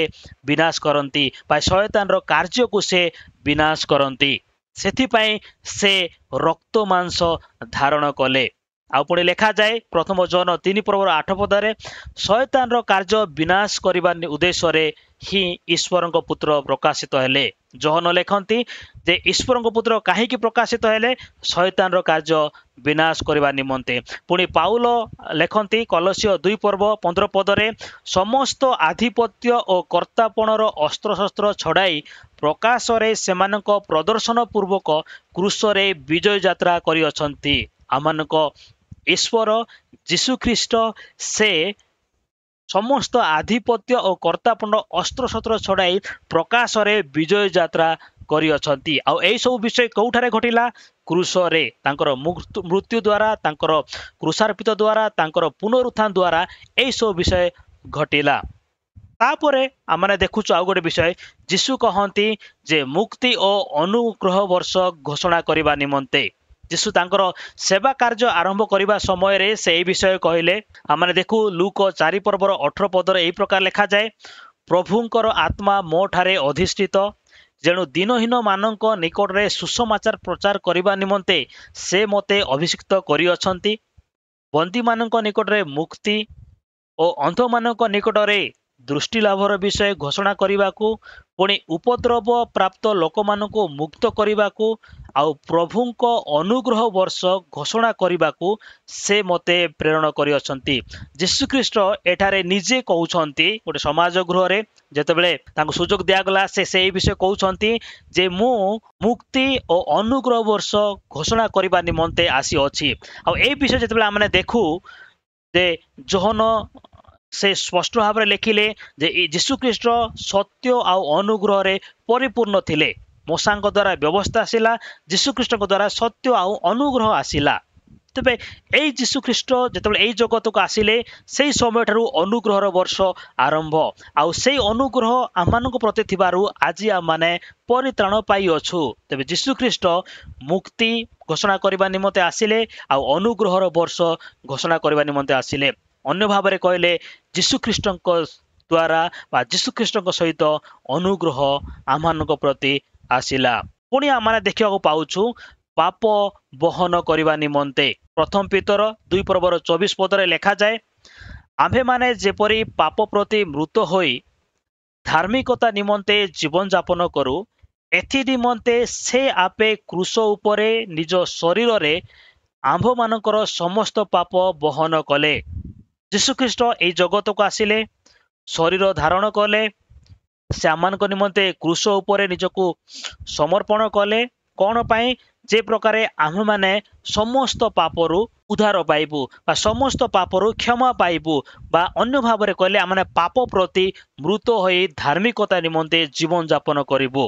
ବିନାଶ କରନ୍ତି ବା ଶୟତାନର କାର୍ଯ୍ୟକୁ ସେ ବିନାଶ କରନ୍ତି ସେଥିପାଇଁ ସେ ରକ୍ତ ମାଂସ ଧାରଣ କଲେ ଆଉ ପୁଣି ଲେଖାଯାଏ ପ୍ରଥମ ଜନ 3:8 ଶୟତାନର କାର୍ଯ୍ୟ ବିନାଶ କରିବା ଉଦ୍ଦେଶ୍ୟରେ ହିଁ ଈଶ୍ୱରଙ୍କ ପୁତ୍ର ପ୍ରକାଶିତ ହେଲେ ଜହନ ଲେଖନ୍ତି ଯେ ଈଶ୍ୱରଙ୍କ ପୁତ୍ର କାହିଁକି ପ୍ରକାଶିତ ହେଲେ ଶୟତାନର କାର୍ଯ୍ୟ ବିନାଶ କରିବା ନିମନ୍ତେ ପୁଣି ପାଉଲ ଲେଖନ୍ତି କଲସିୟ 2:15 ସମସ୍ତ ଆଧିପତ୍ୟ ଓ କର୍ତ୍ତାପଣର ଅସ୍ତ୍ରଶସ୍ତ୍ର ଛଡ଼ାଇ ପ୍ରକାଶରେ ସେମାନଙ୍କ ପ୍ରଦର୍ଶନ ପୂର୍ବକ କ୍ରୁଶରେ ବିଜୟ ଯାତ୍ରା କରିଅଛନ୍ତି ଆମମାନଙ୍କ ଈଶ୍ୱର ଯୀଶୁଖ୍ରୀଷ୍ଟ ସେ ସମସ୍ତ ଆଧିପତ୍ୟ ଓ କର୍ତ୍ତାପଣ ଅସ୍ତ୍ରଶସ୍ତ୍ର ଛଡ଼ାଇ ପ୍ରକାଶରେ ବିଜୟ ଯାତ୍ରା କରିଅଛନ୍ତି ଆଉ ଏଇ ସବୁ ବିଷୟ କୋଉଠାରେ ଘଟିଲା କ୍ରୁଶରେ ତାଙ୍କର ମୃତ୍ୟୁ ଦ୍ୱାରା ତାଙ୍କର କ୍ରୁଶାର୍ପିତ ଦ୍ୱାରା ତାଙ୍କର ପୁନରୁତ୍ଥାନ ଦ୍ୱାରା ଏଇ ସବୁ ବିଷୟ ଘଟିଲା ତାପରେ ଆମେ ଦେଖୁଛୁ ଆଉ ଗୋଟେ ବିଷୟ ଯୀଶୁ କହନ୍ତି ଯେ ମୁକ୍ତି ଓ ଅନୁଗ୍ରହ ବର୍ଷ ଘୋଷଣା କରିବା ନିମନ୍ତେ ଯୀଶୁ ତାଙ୍କର ସେବା କାର୍ଯ୍ୟ ଆରମ୍ଭ କରିବା ସମୟରେ ସେ ଏହି ବିଷୟ କହିଲେ ଆମେ ଦେଖୁ ଲୁକ 4:18 ଏହି ପ୍ରକାର ଲେଖାଯାଏ ପ୍ରଭୁଙ୍କର ଆତ୍ମା ମୋ ଠାରେ ଅଧିଷ୍ଠିତ ଯେଣୁ ଦିନହୀନ ମାନଙ୍କ ନିକଟରେ ସୁସମାଚାର ପ୍ରଚାର କରିବା ନିମନ୍ତେ ସେ ମୋତେ ଅଭିଷିକ୍ତ କରିଅଛନ୍ତି ବନ୍ଦୀମାନଙ୍କ ନିକଟରେ ମୁକ୍ତି ଓ ଅନ୍ଧମାନଙ୍କ ନିକଟରେ ଦୃଷ୍ଟି ଲାଭର ବିଷୟ ଘୋଷଣା କରିବାକୁ ପୁଣି ଉପଦ୍ରବ ପ୍ରାପ୍ତ ଲୋକମାନଙ୍କୁ ମୁକ୍ତ କରିବାକୁ ଆଉ ପ୍ରଭୁଙ୍କ ଅନୁଗ୍ରହ ବର୍ଷ ଘୋଷଣା କରିବାକୁ ସେ ମୋତେ ପ୍ରେରଣ କରିଅଛନ୍ତି ଯୀଶୁଖ୍ରୀଷ୍ଟ ଏଠାରେ ନିଜେ କହୁଛନ୍ତି ଗୋଟେ ସମାଜ ଗୃହରେ ଯେତେବେଳେ ତାଙ୍କୁ ସୁଯୋଗ ଦିଆଗଲା ସେ ଏହି ବିଷୟ କହୁଛନ୍ତି ଯେ ମୁଁ ମୁକ୍ତି ଓ ଅନୁଗ୍ରହ ବର୍ଷ ଘୋଷଣା କରିବା ନିମନ୍ତେ ଆସିଅଛି ଆଉ ଏହି ବିଷୟ ଯେତେବେଳେ ଆମେ ଦେଖୁ ଯେ ଜୋହନ ସେ ସ୍ପଷ୍ଟ ଭାବରେ ଲେଖିଲେ ଯେ ଯୀଶୁଖ୍ରୀଷ୍ଟ ସତ୍ୟ ଆଉ ଅନୁଗ୍ରହରେ ପରିପୂର୍ଣ୍ଣ ଥିଲେ ମୂଷାଙ୍କ ଦ୍ୱାରା ବ୍ୟବସ୍ଥା ଆସିଲା ଯୀଶୁଖ୍ରୀଷ୍ଟଙ୍କ ଦ୍ୱାରା ସତ୍ୟ ଆଉ ଅନୁଗ୍ରହ ଆସିଲା ତେବେ ଏଇ ଯୀଶୁଖ୍ରୀଷ୍ଟ ଯେତେବେଳେ ଏଇ ଜଗତକୁ ଆସିଲେ ସେଇ ସମୟଠାରୁ ଅନୁଗ୍ରହର ବର୍ଷ ଆରମ୍ଭ ଆଉ ସେଇ ଅନୁଗ୍ରହ ଆମମାନଙ୍କ ପ୍ରତି ଥିବାରୁ ଆଜି ଆମମାନେ ପରିତ୍ରାଣ ପାଇଅଛୁ ତେବେ ଯୀଶୁଖ୍ରୀଷ୍ଟ ମୁକ୍ତି ଘୋଷଣା କରିବା ନିମନ୍ତେ ଆସିଲେ ଆଉ ଅନୁଗ୍ରହର ବର୍ଷ ଘୋଷଣା କରିବା ନିମନ୍ତେ ଆସିଲେ ଅନ୍ୟ ଭାବରେ କହିଲେ ଯୀଶୁଖ୍ରୀଷ୍ଟଙ୍କ ଦ୍ୱାରା ବା ଯୀଶୁଖ୍ରୀଷ୍ଟଙ୍କ ସହିତ ଅନୁଗ୍ରହ ଆମମାନଙ୍କ ପ୍ରତି ଆସିଲା ପୁଣି ଆମେ ଦେଖିବାକୁ ପାଉଛୁ ପାପ ବହନ କରିବା ନିମନ୍ତେ ପ୍ରଥମ ପିତର 2:24 ଲେଖାଯାଏ ଆମ୍ଭେମାନେ ଯେପରି ପାପ ପ୍ରତି ମୃତ ହୋଇ ଧାର୍ମିକତା ନିମନ୍ତେ ଜୀବନ ଯାପନ କରୁ ଏଥି ନିମନ୍ତେ ସେ ଆପେ କ୍ରୁଶ ଉପରେ ନିଜ ଶରୀରରେ ଆମ୍ଭମାନଙ୍କର ସମସ୍ତ ପାପ ବହନ କଲେ ଯୀଶୁଖ୍ରୀଷ୍ଟ ଏଇ ଜଗତକୁ ଆସିଲେ ଶରୀର ଧାରଣ କଲେ ସେ ଆମମାନଙ୍କ ନିମନ୍ତେ କ୍ରୁଶ ଉପରେ ନିଜକୁ ସମର୍ପଣ କଲେ କଣ ପାଇଁ ଯେ ପ୍ରକାରେ ଆମ୍ଭେମାନେ ସମସ୍ତ ପାପରୁ ଉଦ୍ଧାର ପାଇବୁ ବା ସମସ୍ତ ପାପରୁ କ୍ଷମା ପାଇବୁ ବା ଅନ୍ୟ ଭାବରେ କହିଲେ ଆମେ ପାପ ପ୍ରତି ମୃତ ହୋଇ ଧାର୍ମିକତା ନିମନ୍ତେ ଜୀବନ ଯାପନ କରିବୁ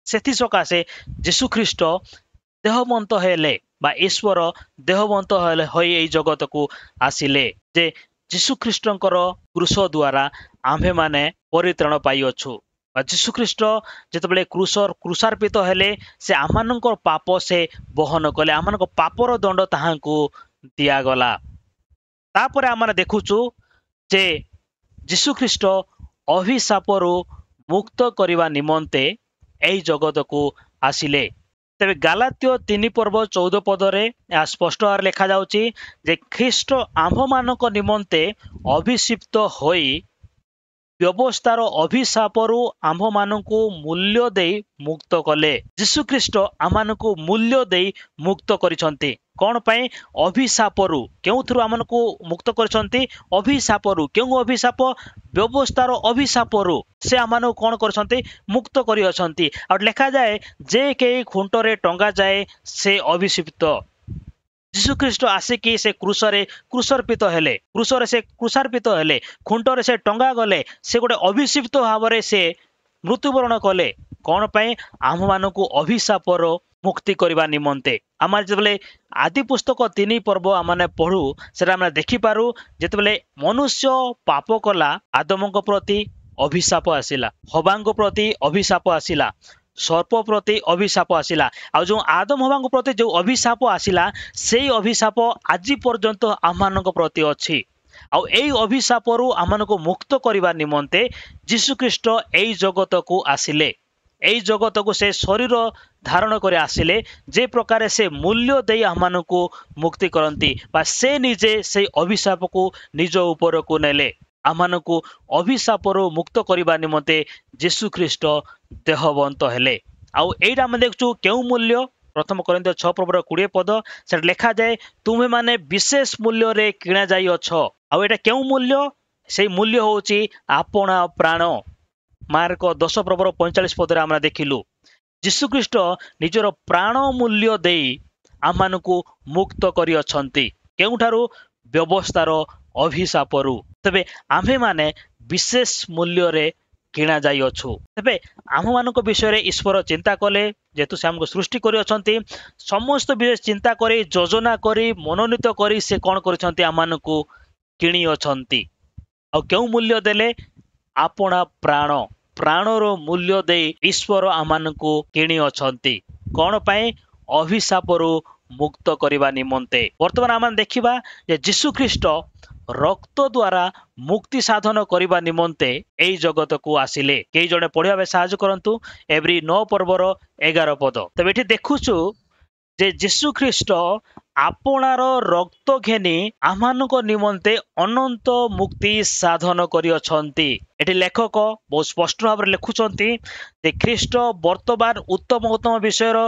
ସେଥିସକାଶେ ଯୀଶୁଖ୍ରୀଷ୍ଟ ଦେହବନ୍ତ ହେଲେ ବା ଈଶ୍ୱର ଦେହବନ୍ତ ହୋଇ ଏଇ ଜଗତକୁ ଆସିଲେ ଯେ ଯୀଶୁଖ୍ରୀଷ୍ଟଙ୍କର କ୍ରୁଶ ଦ୍ୱାରା ଆମ୍ଭେମାନେ ପରିତ୍ରାଣ ପାଇଅଛୁ ବା ଯୀଶୁଖ୍ରୀଷ୍ଟ ଯେତେବେଳେ କ୍ରୁଶାର୍ପିତ ହେଲେ ସେ ଆମମାନଙ୍କ ପାପ ସେ ବହନ କଲେ ଆମମାନଙ୍କ ପାପର ଦଣ୍ଡ ତାହାଙ୍କୁ ଦିଆଗଲା ତାପରେ ଆମେ ଦେଖୁଛୁ ଯେ ଯୀଶୁଖ୍ରୀଷ୍ଟ ଅଭିଶାପରୁ ମୁକ୍ତ କରିବା ନିମନ୍ତେ ଏହି ଜଗତକୁ ଆସିଲେ ତେବେ ଗାଲାତ୍ୟ 3:14 ଏହା ସ୍ପଷ୍ଟ ଭାବରେ ଲେଖାଯାଉଛି ଯେ ଖ୍ରୀଷ୍ଟ ଆମ୍ଭମାନଙ୍କ ନିମନ୍ତେ ଅଭିଷିକ୍ତ ହୋଇ ବ୍ୟବସ୍ଥାର ଅଭିଶାପରୁ ଆମ୍ଭମାନଙ୍କୁ ମୂଲ୍ୟ ଦେଇ ମୁକ୍ତ କଲେ ଯୀଶୁଖ୍ରୀଷ୍ଟ ଆମମାନଙ୍କୁ ମୂଲ୍ୟ ଦେଇ ମୁକ୍ତ କରିଛନ୍ତି कौन पाई अभिशापरू केउथरु आमनकु मुक्त करछंती अभिशापरू केउ अभिशाप व्यवस्थार अभिशापरू से आमनकु कौन करछंती मुक्त करि अछंती और लिखा जाए जे के खुंटरे टंगा जाए से अभिषिप्त जीशुख्रीष्ट आसिकी से क्रूसरे क्रूसर्पित हेले क्रूसरे से क्रूसार्पित हेले खुंटरे से टंगा गले से गोटे अभिषिप्त भाव से मृत्युवरण कले कौन पाई आम मानकु अभिशापर मुक्ति करने निमंते आम जो आदि पुस्तक 3 पर्व आम पढ़ू से देखिपारू जिते मनुष्य पाप कला आदम प्रति अभिशाप आसिला हवांग प्रति अभिशाप आसिला सर्प प्रति अभिशाप आसिला आ जो आदम हवांग प्रति जो अभिशाप आसिला से अभिशाप आज पर्यंत आम प्रति अच्छी आउ एई अभिशापरू आमनको मुक्त करने निमंते जीशुख्रीष्ट एई जगत को आसिले एई जगत को से शरीर धारण कर आसिले जे प्रकार से मूल्य दे आमनको मुक्ति करती बा से निजे से अभिशाप को निज ऊपर को नेले आमनको अभिशापरू मुक्त करने निमंते जीशुख्रीष्ट देहवंत हेले आउ एइटा हम देखछु केउ मूल्य प्रथम कोरिन्थियो 6 पर्वर 20 पद से लिखा जाए तुम्हें माने विशेष मूल्य रे किणा जाई अछ आउ एटा केउ मूल्य से मूल्य होची आपणा प्राण मार्क 10 पर्वर 45 पद रे हमरा देखिलु जीशुख्रीष्ट निजर प्राण मूल्य देई आमानकु मुक्त करि अछंती केउठारु व्यवस्थार अभिशापरू तबे आम्भे माने विशेष मूल्य रे किणा जाई अछु तबे आम मानक विषय ईश्वर चिंता कले जेतु से हमको सृष्टि करि अछंती समस्त विषय चिंता करी योजना करी मनोनीत करी से कौन करछंती आमानकु किणी अछंती आ केउ मूल्य देले आपणा प्राण प्राणर मूल्य दे ईश्वर आमानकु किणी अछंती कौन पाए अभिशापरू मुक्त करने निमंते वर्तमान आम देखिबा जे जीशुख्रीष्ट रक्त द्वारा मुक्ति साधन करने निमंते एई जगत को आसिले कई जने पढ़िया साहाय्य करंतु एवरी 9 पर्वर 11 पद तबे एठी देखुछु जे जीशुख्रीष्ट आपणार रक्त घेनी आमानक निमंते अनंत मुक्ति साधन करि अछंती एठी लेखक बहुत स्पष्ट भाव लिखुचंती जे ख्रीष्ट वर्तमान उत्तम उत्तम विषयर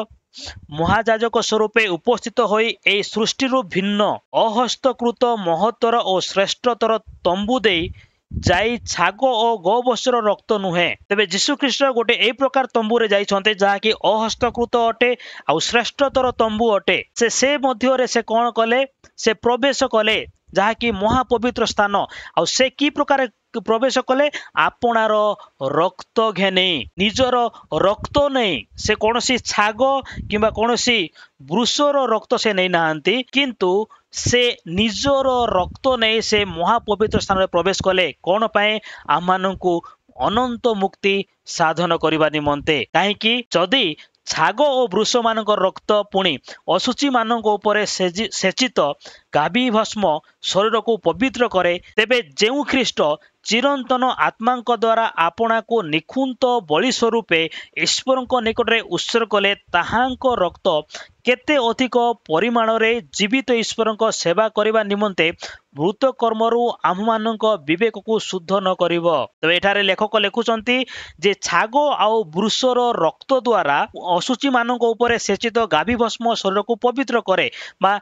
महाजाजक स्वरूपे उपस्थित होई ए सृष्टि भिन्न अहस्तकृत महत्तर और श्रेष्ठतर तंबू दे जाई छाग और गौबस्तर रक्त नुहे तेबे जीशुख्रीष्ट गोटे ए प्रकार तंबू रे जाइछन्ते जहाँकि अहस्तकृत अटे आ श्रेष्ठतर तंबू अटे से मध्य रे से कौन कले से प्रवेश कले जहाँकि महापवित्र स्थान आ से की प्रकार प्रवेश कले आपणार रक्त घेने निजर रक्त नहीं से कौन सी छाग किंबा कौन सी वृषर रक्त से नहीं नहांती किंतु से निजर रक्त नहीं से महापवित्र स्थान में प्रवेश कले कौन पाए आमानंकु अनंत मुक्ति साधन करने निमंते कहीं जदि छाग और वृष मान रक्त पुणी अशुचि मान सेचित गाभी भस्म शरीर को पवित्र करे तेबे जेउ ख्रीष्ट चिरंतन आत्मा द्वारा आपना को निखुंत बलि स्वरूपे ईश्वर निकट में उत्सर्ग कले ताहांक रक्त केते अधिक परिमाण रे जीवित ईश्वर सेवा करने निमंते मृत कर्मरु आम मानक विवेक को शुद्ध न करिवो तबे एठारे लेखक लिखुचंती जे छाग आउ वृषर रक्त द्वारा अशुचि मानक ऊपर सेचित गाभी भस्म शरीर को पवित्र करे बा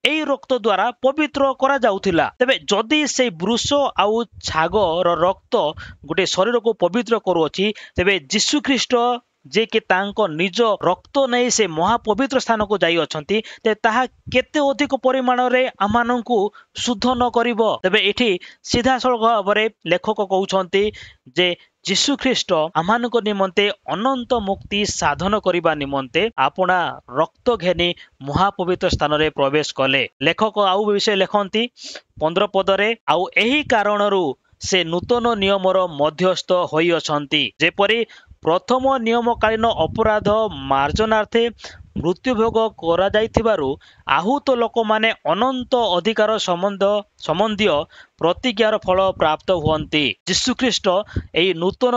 एई रक्त द्वारा पवित्र करा जाउथिला तबे जदि से वृष आउ छाग रक्त गोटे शरीर को पवित्र करूअछि तबे जीशुख्रीष्ट जे कि तांको निज रक्त नहीं से महापवित्र स्थान को जाई अछंती ते ताहा केते अधिक परिमाण रे आमानंकु शुद्ध न करिवो तबे एठी सीधा सळख भाबरे लेखक कहउछंती जे जीशुख्रीष्ट आमानक निमंते अनंत मुक्ति साधन करिबा निमंते आपना रक्त घेनी महापवित्र स्थान रे प्रवेश कले लेखक आउ विषय लेखंती 15 पदरे आउ एही कारणरू से नूतन नियमर मध्यस्थ होई अछंती जेपरि प्रथम नियमकालीन अपराध मार्जनार्थे मृत्युभोग करा जाइथिबारु आहूत लोक माने अनंत अधिकार संबंधी प्रतिज्ञार फल प्राप्त हुअन्ति जीशुख्रीष्ट एई नूतन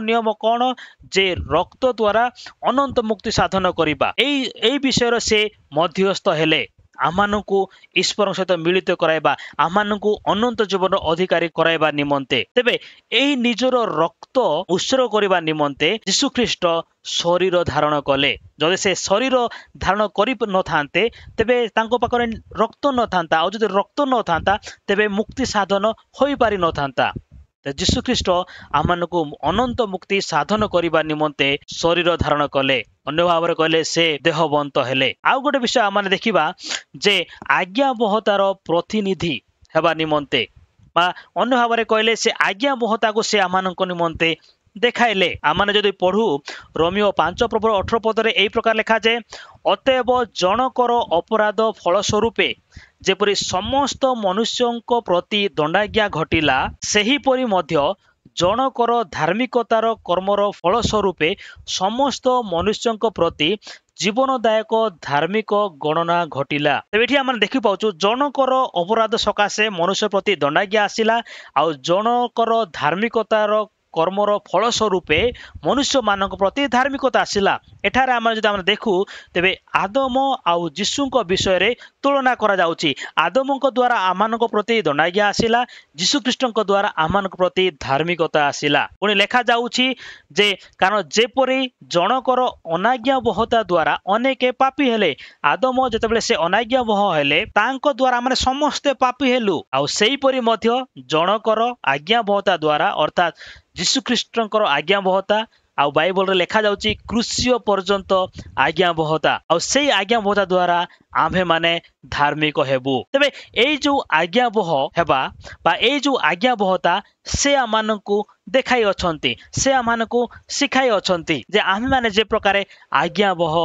नियम कौन जे रक्त द्वारा अनंत मुक्ति साधन करिबा एई विषय से मध्यस्थ हेले आमानकु ईश्वर सहित मिलित कराइबा आमानकु अनंत जीवन अधिकारी कराइबा निमंते तेबे एही निजर रक्त उत्सर्ग करबा निमंते जीशुख्रीष्ट शरीर धारण कले जदि से शरीर धारण करि न थांते तेबे तांको पाखरे रक्त न थांता और जदि रक्त न थांता तेबे मुक्ति साधन होई पारि न थांता जीशु ख्रीष्ट आमको अनंत मुक्ति साधन करने निमंते शरीर धारण कले अन्य भाव कहले से देहवंत हेले। आउ गोटे विषय आम देखा जे आज्ञाबहतार प्रतिनिधि हेबा निमंते बा अन्य भाव कहले से आज्ञाबहता को से आम निमंते देखाइले। आम जदि पढ़ू रोमियो 5:18 पदरे यही प्रकार लिखा जाए अतएव जनकर अपराध फलस्वरूपे जेपरी समस्त मनुष्यों प्रति दंडाज्ञा घटिला सेहीपरि मध्य जनकर धार्मिकतार कर्मर फलस्वरूपे समस्त मनुष्यों प्रति जीवनदायक धार्मिक गणना घटिला। तेबे आम देखि पाउछु जनकर अपराध सकाशे मनुष्य प्रति दंडाज्ञा आसिला आ जनकर धार्मिकतार कर्मर फलस्वरूपे मनुष्य मान प्रति धार्मिकता आसिला। एठारे आम जब देखू तेबे आदम आउ जीशुक विषय रे तुलना करा जाउची। आदम द्वारा आमान प्रति दंडाज्ञा आसिला जीशुख्रीष्ट द्वारा आमान प्रति धार्मिकता आसिला। पुणी लेखा जाउची जे कारण जेपरी जनकर अनाज्ञाबहता द्वारा अनेके पापी हेले आदम जेतेबेले से अनाज्ञाबह हेले तांको द्वारा माने समस्ते पापी हेलु आउ सेहीपरि मध्य जनकर आज्ञाबहता द्वारा अर्थात जीशुख्रीष्टंकर आज्ञाबहता आउ बाइबल रे लेखा जाउची क्रूसिय पर्यंत आज्ञाबहता आउ सेही आज्ञाबहता द्वारा आम्भे माने धार्मिक हेबु। तबे एई जो आज्ञाबह हेबा बा एई जो आज्ञाबहता से आमानकु देखाई अछंती से आमानकु सिखाई अछंती जे आम्भे माने जे प्रकार आज्ञाबह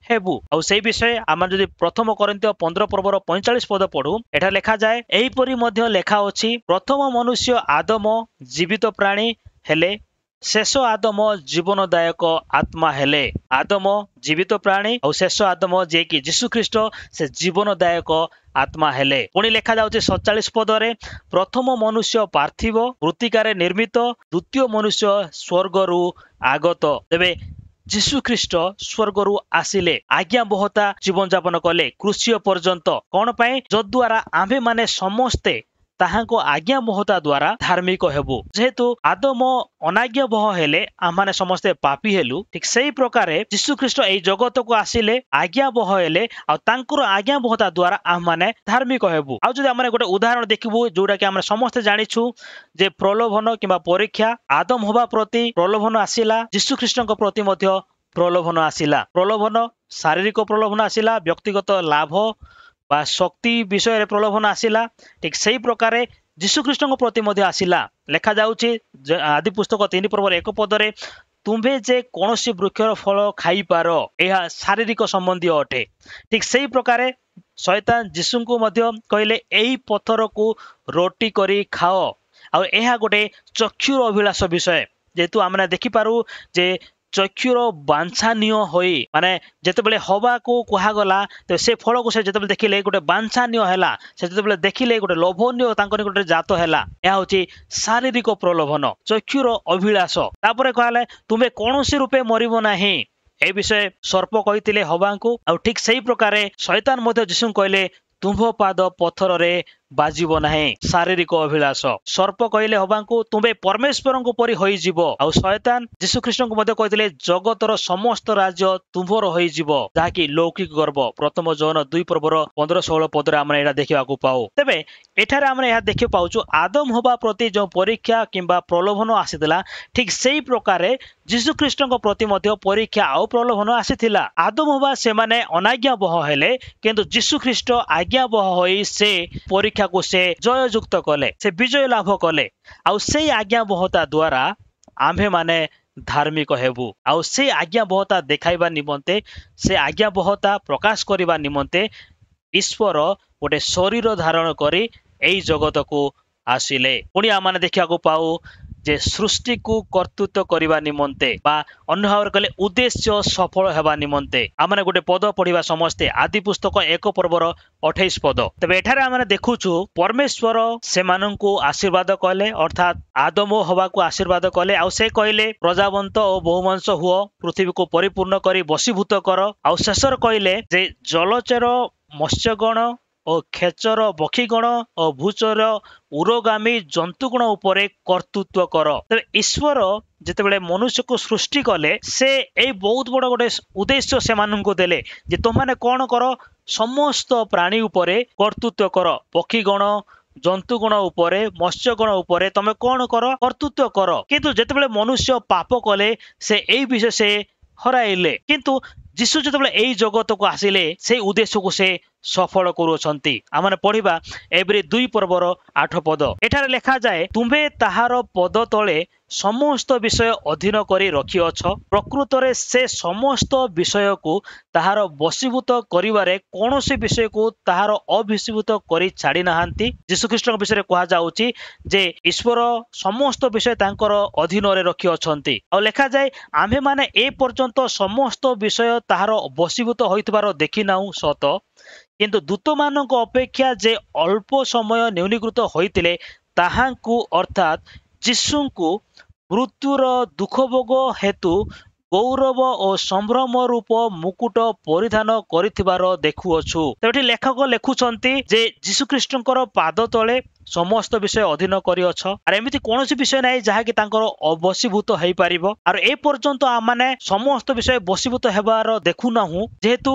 हेबु। आउ सेही विषय आम जदि प्रथम कोरिन्थियो 15 पर्वर 45 पद पढ़ू एठा लेखा जाए एहीपरि मध्य लेखा अछि प्रथम मनुष्य आदम जीवित प्राणी हेले शेष आदम जीवनदायक आत्मा हेले। आदम जीवित प्राणी और शेष आदम जे कि जीशुख्रीष्ट से जीवनदायक आत्मा हेले। पुणी लेखा जाउछि 47 पदरे प्रथम मनुष्य पार्थिव मृत्तिकार निर्मित द्वितीय मनुष्य स्वर्गरु आगत। तेबे जीशुख्रीष्ट स्वर्गरु आसिले आज्ञाबहता जीवन जापन कले क्रूसिय पर्यंत कौन पाए जद्वारा आम्भे माने समस्ते ताहाको आज्ञाबहता द्वारा धार्मिक हेबु। जेहेतु आदम अनाज्ञाबह हेले आमाने समस्ते पापी हेलु ठीक सेही प्रकार जीशुख्रीष्ट एई जगत को आसिले आज्ञाबह हेले आ तांकर आज्ञाबहता द्वारा आमाने धार्मिक हेबु। आ जदि आमाने गोटे उदाहरण देखिबु जोटा कि आमे समस्ते जानिछु जे प्रलोभन किंबा परीक्षा आदम होबा प्रति प्रलोभन आसिला जीशुख्रीष्टଙ୍କ प्रति मध्य प्रलोभन आसिला। प्रलोभन शारीरिक प्रलोभन आसिला व्यक्तिगत लाभ बा शक्ति विषय प्रलोभन आसिला ठीक सही प्रकार जीशुख्रीष्टଙ୍କ प्रति मध्य आसिला। लेखा जाउछि आदि पुस्तक 3 पर्वर 1 पदरे तुम्भे जे कोनोसी वृक्षर फल खाई पारो यह शारीरिक संबंधी अटे। ठीक सही प्रकार शैतान जीशु को मध्य कहले एही पत्थर को रोटी करी खाओ आ यह गोटे चक्षुर अभिलाष विषय जेतु आमने देखि पारू जे चक्षुर बांछानीय होई माने जेतेबेले हवा को कुहा गला तो से फल को से जेतेबेले देखिले गोटे बांछानीय हैला से जेतेबेले देखिले गोटे लोभनीय तांकर गोटे जात हैला या होची शारीरिक प्रलोभन चक्षुर अभिलाष। तापरे कहले तुमे कोनोसी रूपे मरिबो नाही ए विषय सर्प कहितिले हवा को आ ठीक सही प्रकार शैतान मध्य जीशु कहले तुम्भ पाद पत्थर रे बाजिबो नाही शारीरिक अभिलाष। सर्प कहले हवांको तुमे परमेश्वर को परि होई जिवो आ शैतान जीशुख्रीष्ट को मध्य कहतिले जगतर समस्त राज्य तुम्भर होई जिवो जाकी लौकिक गर्व प्रथम जन 2 पर्वर 15-16 पदरे आम एटा देखा पाऊ। तेबे एठारे आम यह देखि पाउछु आदम होबा प्रति जो परीक्षा किंबा प्रलोभन आसीतिला ठीक सेही प्रकार जीशुख्रीष्ट प्रति मध्य परीक्षा आ प्रलोभन आसीतिला। आदम होबा से माने अनाज्ञाबह हेले किंतु जीशुख्रीष्ट आज्ञाबह होई से परीक्षा को से जययुक्त कले से विजय लाभ कले आ से आज्ञाबहता द्वारा आम्भे माने धार्मिक हेबु आ से आज्ञाबहता देखाइबा निमंते से आज्ञाबहता प्रकाश करिबा निमंते ईश्वर गोटे शरीर धारण करी एई जगत को आसिले। पुणी आम देखा पाऊ जे सृष्टि को कर्तृत्व करबा निमंते बा अन्य भाव कहले उद्देश्य सफल हेबा निमंते आमने गोटे पद पढ़िबा समस्ते आदि पुस्तक 1 पर्वर 28 पद। तबे एठारे आमने देखुछु परमेश्वर से माननकु आशीर्वाद कले अर्थात आदम हवा को आशीर्वाद कले आ से कहले प्रजावंत और बहुवंश हुओ पृथ्वी को परिपूर्ण करी बसीभूत कर आ शेषर कहले जे जलचर मत्स्यगण ଓ ଖେଚର ବକ୍ଷୀଗଣ ଓ ଭୂଚର ଉରଗାମୀ ଜନ୍ତୁଗଣ ଉପରେ କର୍ତ୍ତୃତ୍ୱ କର। ତେବେ ଈଶ୍ୱର ଯେତେବେଳେ ମନୁଷ୍ୟକୁ ସୃଷ୍ଟି କଲେ ସେ ଏଇ ବହୁତ ବଡ ଗୋଟେ ଉଦ୍ଦେଶ୍ୟ ସେମାନଙ୍କୁ ଦେଲେ ଯେ ତମମାନେ କଣ କର, ସମସ୍ତ ପ୍ରାଣୀ ଉପରେ କର୍ତ୍ତୃତ୍ୱ କର, ପକ୍ଷୀଗଣ ଜନ୍ତୁଗଣ ଉପରେ ମତ୍ସ୍ୟଗଣ ଉପରେ ତମେ କଣ କର, କର୍ତ୍ତୃତ୍ୱ କର। କିନ୍ତୁ ଯେତେବେଳେ ମନୁଷ୍ୟ ପାପ କଲେ ସେ ଏଇ ବିଷୟ ସେ ହରାଇଲେ। କିନ୍ତୁ ଯୀଶୁ ଯେତେବେଳେ ଏଇ ଜଗତକୁ ଆସିଲେ ସେଇ ଉଦ୍ଦେଶ୍ୟକୁ ସେ ସଫଳ କରୁଅଛନ୍ତି। ଆମେ ପଢିବା ଏବ୍ରୀ 2 ପର୍ବର 8 ପଦ। ଏଠାରେ ଲେଖାଯାଏ, ତୁମ୍ଭେ ତାହାର ପଦ ତଳେ ସମସ୍ତ ବିଷୟ ଅଧୀନ କରି ରଖିଅଛ। ପ୍ରକୃତରେ ସେ ସମସ୍ତ ବିଷୟକୁ ତାହାର ବଶୀଭୂତ କରିବାରେ କୌଣସି ବିଷୟକୁ ତାହାର ଅବଶୀଭୂତ କରି ଛାଡି ନାହାନ୍ତି। ଯୀଶୁଖ୍ରୀଷ୍ଟଙ୍କ ବିଷୟରେ କୁହାଯାଉଛି ଯେ ଈଶ୍ୱର ସମସ୍ତ ବିଷୟ ତାଙ୍କର ଅଧୀନରେ ରଖିଅଛନ୍ତି। ଆଉ ଲେଖାଯାଏ, ଆମ୍ଭେମାନେ ଏ ପର୍ଯ୍ୟନ୍ତ ସମସ୍ତ ବିଷୟ ତାହାର ବଶୀଭୂତ ହୋଇଥିବାର ଦେଖିନାହୁଁ ସତ, କିନ୍ତୁ ଦୂତମାନଙ୍କ ଅପେକ୍ଷା ଯେ ଅଳ୍ପ ସମୟ ନ୍ୟୁନୀକୃତ ହୋଇଥିଲେ ତାହାଙ୍କୁ ଅର୍ଥାତ୍ ଯୀଶୁଙ୍କୁ ମୃତ୍ୟୁର ଦୁଃଖଭୋଗ ହେତୁ ଗୌରବ ଓ ସମ୍ଭ୍ରମ ରୂପ ମୁକୁଟ ପରିଧାନ କରିଥିବାର ଦେଖୁଅଛୁ। ଏଠି ଲେଖକ ଲେଖୁଛନ୍ତି ଯେ ଯୀଶୁଖ୍ରୀଷ୍ଟଙ୍କର ପାଦ ତଳେ ସମସ୍ତ ବିଷୟ ଅଧୀନ କରିଅଛ। ଆର ଏମିତି କୌଣସି ବିଷୟ ନାହିଁ ଯାହାକି ତାଙ୍କର ଅବଶୀଭୂତ ହେଇପାରିବ। ଆଉ ଏ ପର୍ଯ୍ୟନ୍ତ ଆମମାନେ ସମସ୍ତ ବିଷୟ ବଶୀଭୂତ ହେବାର ଦେଖୁନାହୁଁ, ଯେହେତୁ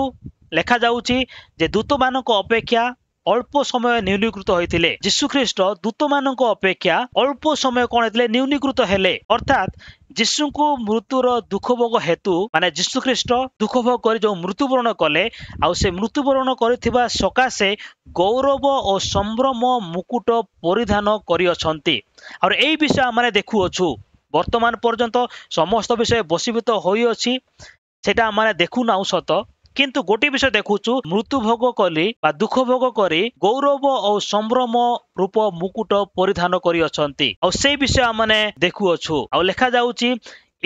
ଲେଖାଯାଉଛି ଯେ ଦୂତମାନଙ୍କ ଅପେକ୍ଷା ଅଳ୍ପ ସମୟ ନ୍ୟୁନୀକୃତ ହୋଇଥିଲେ। ଯୀଶୁଖ୍ରୀଷ୍ଟ ଦୂତମାନଙ୍କ ଅପେକ୍ଷା ଅଳ୍ପ ସମୟ କଣ ହେଇଥିଲେ, ନ୍ୟୁନୀକୃତ ହେଲେ। ଅର୍ଥାତ୍ ଯୀଶୁଙ୍କୁ ମୃତ୍ୟୁର ଦୁଃଖ ଭୋଗ ହେତୁ ମାନେ ଯୀଶୁଖ୍ରୀଷ୍ଟ ଦୁଃଖ ଭୋଗ କରି ଯେଉଁ ମୃତ୍ୟୁବରଣ କଲେ, ଆଉ ସେ ମୃତ୍ୟୁବରଣ କରିଥିବା ସକାଶେ ଗୌରବ ଓ ସମ୍ଭ୍ରମ ମୁକୁଟ ପରିଧାନ କରିଅଛନ୍ତି। ଆଉ ଏଇ ବିଷୟ ଆମେ ଦେଖୁଅଛୁ। ବର୍ତ୍ତମାନ ପର୍ଯ୍ୟନ୍ତ ସମସ୍ତ ବିଷୟ ବଶୀଭୂତ ହୋଇଅଛି, ସେଟା ଆମେ ଦେଖୁନାହୁଁ ସତ, କିନ୍ତୁ ଗୋଟିଏ ବିଷୟ ଦେଖୁଛୁ, ମୃତ୍ୟୁ ଭୋଗ କରି ବା ଦୁଃଖ ଭୋଗ କରି ଗୌରବ ଓ ସମ୍ଭ୍ରମ ରୂପ ମୁକୁଟ ପରିଧାନ କରିଅଛନ୍ତି। ଆଉ ସେଇ ବିଷୟ ଆମେ ଦେଖୁଅଛୁ। ଆଉ ଲେଖାଯାଉଛି,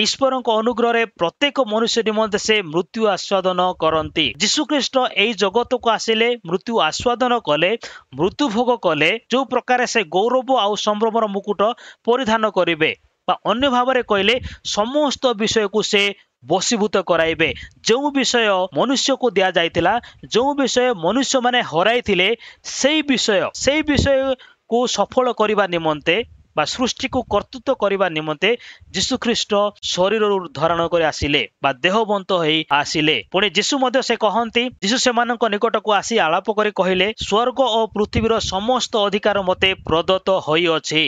ଈଶ୍ୱରଙ୍କ ଅନୁଗ୍ରହରେ ପ୍ରତ୍ୟେକ ମନୁଷ୍ୟ ନିମନ୍ତେ ସେ ମୃତ୍ୟୁ ଆସ୍ୱାଦନ କରନ୍ତି। ଯୀଶୁଖ୍ରୀଷ୍ଟ ଏଇ ଜଗତକୁ ଆସିଲେ, ମୃତ୍ୟୁ ଆସ୍ୱାଦନ କଲେ, ମୃତ୍ୟୁ ଭୋଗ କଲେ, ଯୋଉ ପ୍ରକାର ସେ ଗୌରବ ଆଉ ସମ୍ଭ୍ରମର ମୁକୁଟ ପରିଧାନ କରିବେ, ବା ଅନ୍ୟ ଭାବରେ କହିଲେ ସମସ୍ତ ବିଷୟକୁ ସେ ବଶୀଭୂତ କରାଇବେ। ଯେଉଁ ବିଷୟ ମନୁଷ୍ୟକୁ ଦିଆଯାଇଥିଲା, ଯେଉଁ ବିଷୟ ମନୁଷ୍ୟମାନେ ହରାଇଥିଲେ, ସେଇ ବିଷୟକୁ ସଫଳ କରିବା ନିମନ୍ତେ ବା ସୃଷ୍ଟିକୁ କର୍ତ୍ତୃତ୍ୱ କରିବା ନିମନ୍ତେ ଯୀଶୁଖ୍ରୀଷ୍ଟ ଶରୀରରୁ ଧାରଣ କରି ଆସିଲେ ବା ଦେହବନ୍ତ ହୋଇ ଆସିଲେ। ପୁଣି ଯୀଶୁ ମଧ୍ୟ ସେ କହନ୍ତି, ଯୀଶୁ ସେମାନଙ୍କ ନିକଟକୁ ଆସି ଆଳାପ କରି କହିଲେ, ସ୍ୱର୍ଗ ଓ ପୃଥିବୀର ସମସ୍ତ ଅଧିକାର ମୋତେ ପ୍ରଦତ୍ତ ହୋଇଅଛି।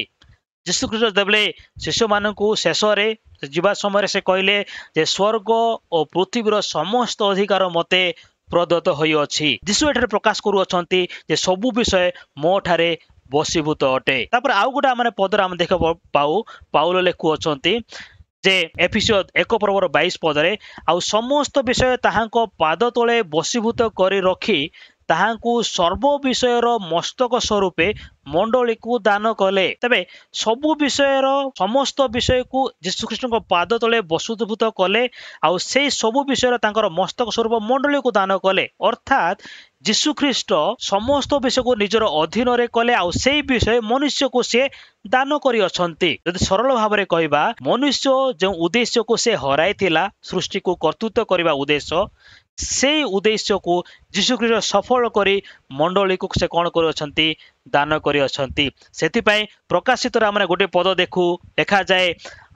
ଯୀଶୁଖ୍ରୀଷ୍ଟ ଯେତେବେଳେ ଶିଶୁମାନଙ୍କୁ ଶେଷରେ ଯିବା ସମୟରେ ସେ କହିଲେ ଯେ ସ୍ୱର୍ଗ ଓ ପୃଥିବୀର ସମସ୍ତ ଅଧିକାର ମୋତେ ପ୍ରଦତ୍ତ ହୋଇଅଛି। ଯୀଶୁ ଏଠାରେ ପ୍ରକାଶ କରୁଅଛନ୍ତି ଯେ ସବୁ ବିଷୟ ମୋ ଠାରେ ବଶୀଭୂତ ଅଟେ। ତାପରେ ଆଉ ଗୋଟେ ଆମେ ପଦରେ ଆମେ ଦେଖିବାକୁ ପାଉ, ପାଉଲ ଲେଖୁଅଛନ୍ତି ଯେ ଏଫେସୀୟ 1 ପର୍ବର 22 ପଦରେ, ଆଉ ସମସ୍ତ ବିଷୟ ତାହାଙ୍କ ପାଦ ତଳେ ବଶୀଭୂତ କରି ରଖି ତାହାଙ୍କୁ ସର୍ବ ବିଷୟର ମସ୍ତକ ସ୍ୱରୂପେ ମଣ୍ଡଳୀକୁ ଦାନ କଲେ। ତେବେ ସବୁ ବିଷୟର ସମସ୍ତ ବିଷୟକୁ ଯୀଶୁଖ୍ରୀଷ୍ଟଙ୍କ ପାଦ ତଳେ ବଶୀଭୂତ କଲେ, ଆଉ ସେଇ ସବୁ ବିଷୟର ତାଙ୍କର ମସ୍ତକ ସ୍ୱରୂପ ମଣ୍ଡଳୀକୁ ଦାନ କଲେ। ଅର୍ଥାତ୍ ଯୀଶୁଖ୍ରୀଷ୍ଟ ସମସ୍ତ ବିଷୟକୁ ନିଜର ଅଧୀନରେ କଲେ, ଆଉ ସେଇ ବିଷୟ ମନୁଷ୍ୟକୁ ସେ ଦାନ କରିଅଛନ୍ତି। ଯଦି ସରଳ ଭାବରେ କହିବା, ମନୁଷ୍ୟ ଯେଉଁ ଉଦ୍ଦେଶ୍ୟକୁ ସେ ହରାଇଥିଲା, ସୃଷ୍ଟିକୁ କର୍ତ୍ତୃତ୍ୱ କରିବା ଉଦ୍ଦେଶ୍ୟ, ସେଇ ଉଦ୍ଦେଶ୍ୟକୁ ଯୀଶୁଖ୍ରୀଷ୍ଟ ସଫଳ କରି ମଣ୍ଡଳୀକୁ ସେ କଣ କରିଅଛନ୍ତି, ଦାନ କରିଅଛନ୍ତି। ସେଥିପାଇଁ ପ୍ରକାଶିତରେ ଆମେ ଗୋଟେ ପଦ ଦେଖୁ, ଲେଖାଯାଏ,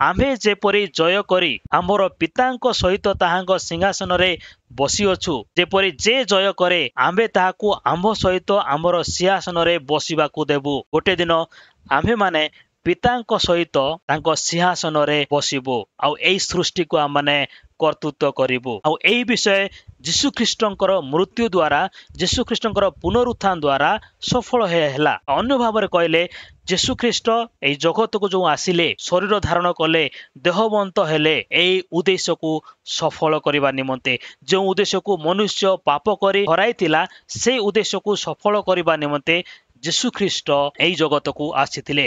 ଆମ୍ଭେ ଯେପରି ଜୟ କରି ଆମର ପିତାଙ୍କ ସହିତ ତାହାଙ୍କ ସିଂହାସନରେ ବସିଅଛୁ, ଯେପରି ଯେ ଜୟ କରେ ଆମ୍ଭେ ତାହାକୁ ଆମ୍ଭ ସହିତ ଆମର ସିଂହାସନରେ ବସିବାକୁ ଦେବୁ। ଗୋଟେ ଦିନ ଆମ୍ଭେମାନେ ପିତାଙ୍କ ସହିତ ତାଙ୍କ ସିଂହାସନରେ ବସିବୁ, ଆଉ ଏଇ ସୃଷ୍ଟିକୁ ଆମେ କର୍ତ୍ତୃତ୍ୱ କରିବୁ। ଆଉ ଏଇ ବିଷୟ ଯୀଶୁଖ୍ରୀଷ୍ଟଙ୍କର ମୃତ୍ୟୁ ଦ୍ୱାରା, ଯୀଶୁଖ୍ରୀଷ୍ଟଙ୍କର ପୁନରୁତ୍ଥାନ ଦ୍ୱାରା ସଫଳ ହେଲା। ଅନ୍ୟ ଭାବରେ କହିଲେ ଯୀଶୁଖ୍ରୀଷ୍ଟ ଏଇ ଜଗତକୁ ଯୋଉ ଆସିଲେ, ଶରୀର ଧାରଣ କଲେ, ଦେହବନ୍ତ ହେଲେ, ଏଇ ଉଦ୍ଦେଶ୍ୟକୁ ସଫଳ କରିବା ନିମନ୍ତେ। ଯେଉଁ ଉଦ୍ଦେଶ୍ୟକୁ ମନୁଷ୍ୟ ପାପ କରି ହରାଇଥିଲା, ସେଇ ଉଦ୍ଦେଶ୍ୟକୁ ସଫଳ କରିବା ନିମନ୍ତେ ଯୀଶୁଖ୍ରୀଷ୍ଟ ଏଇ ଜଗତକୁ ଆସିଥିଲେ।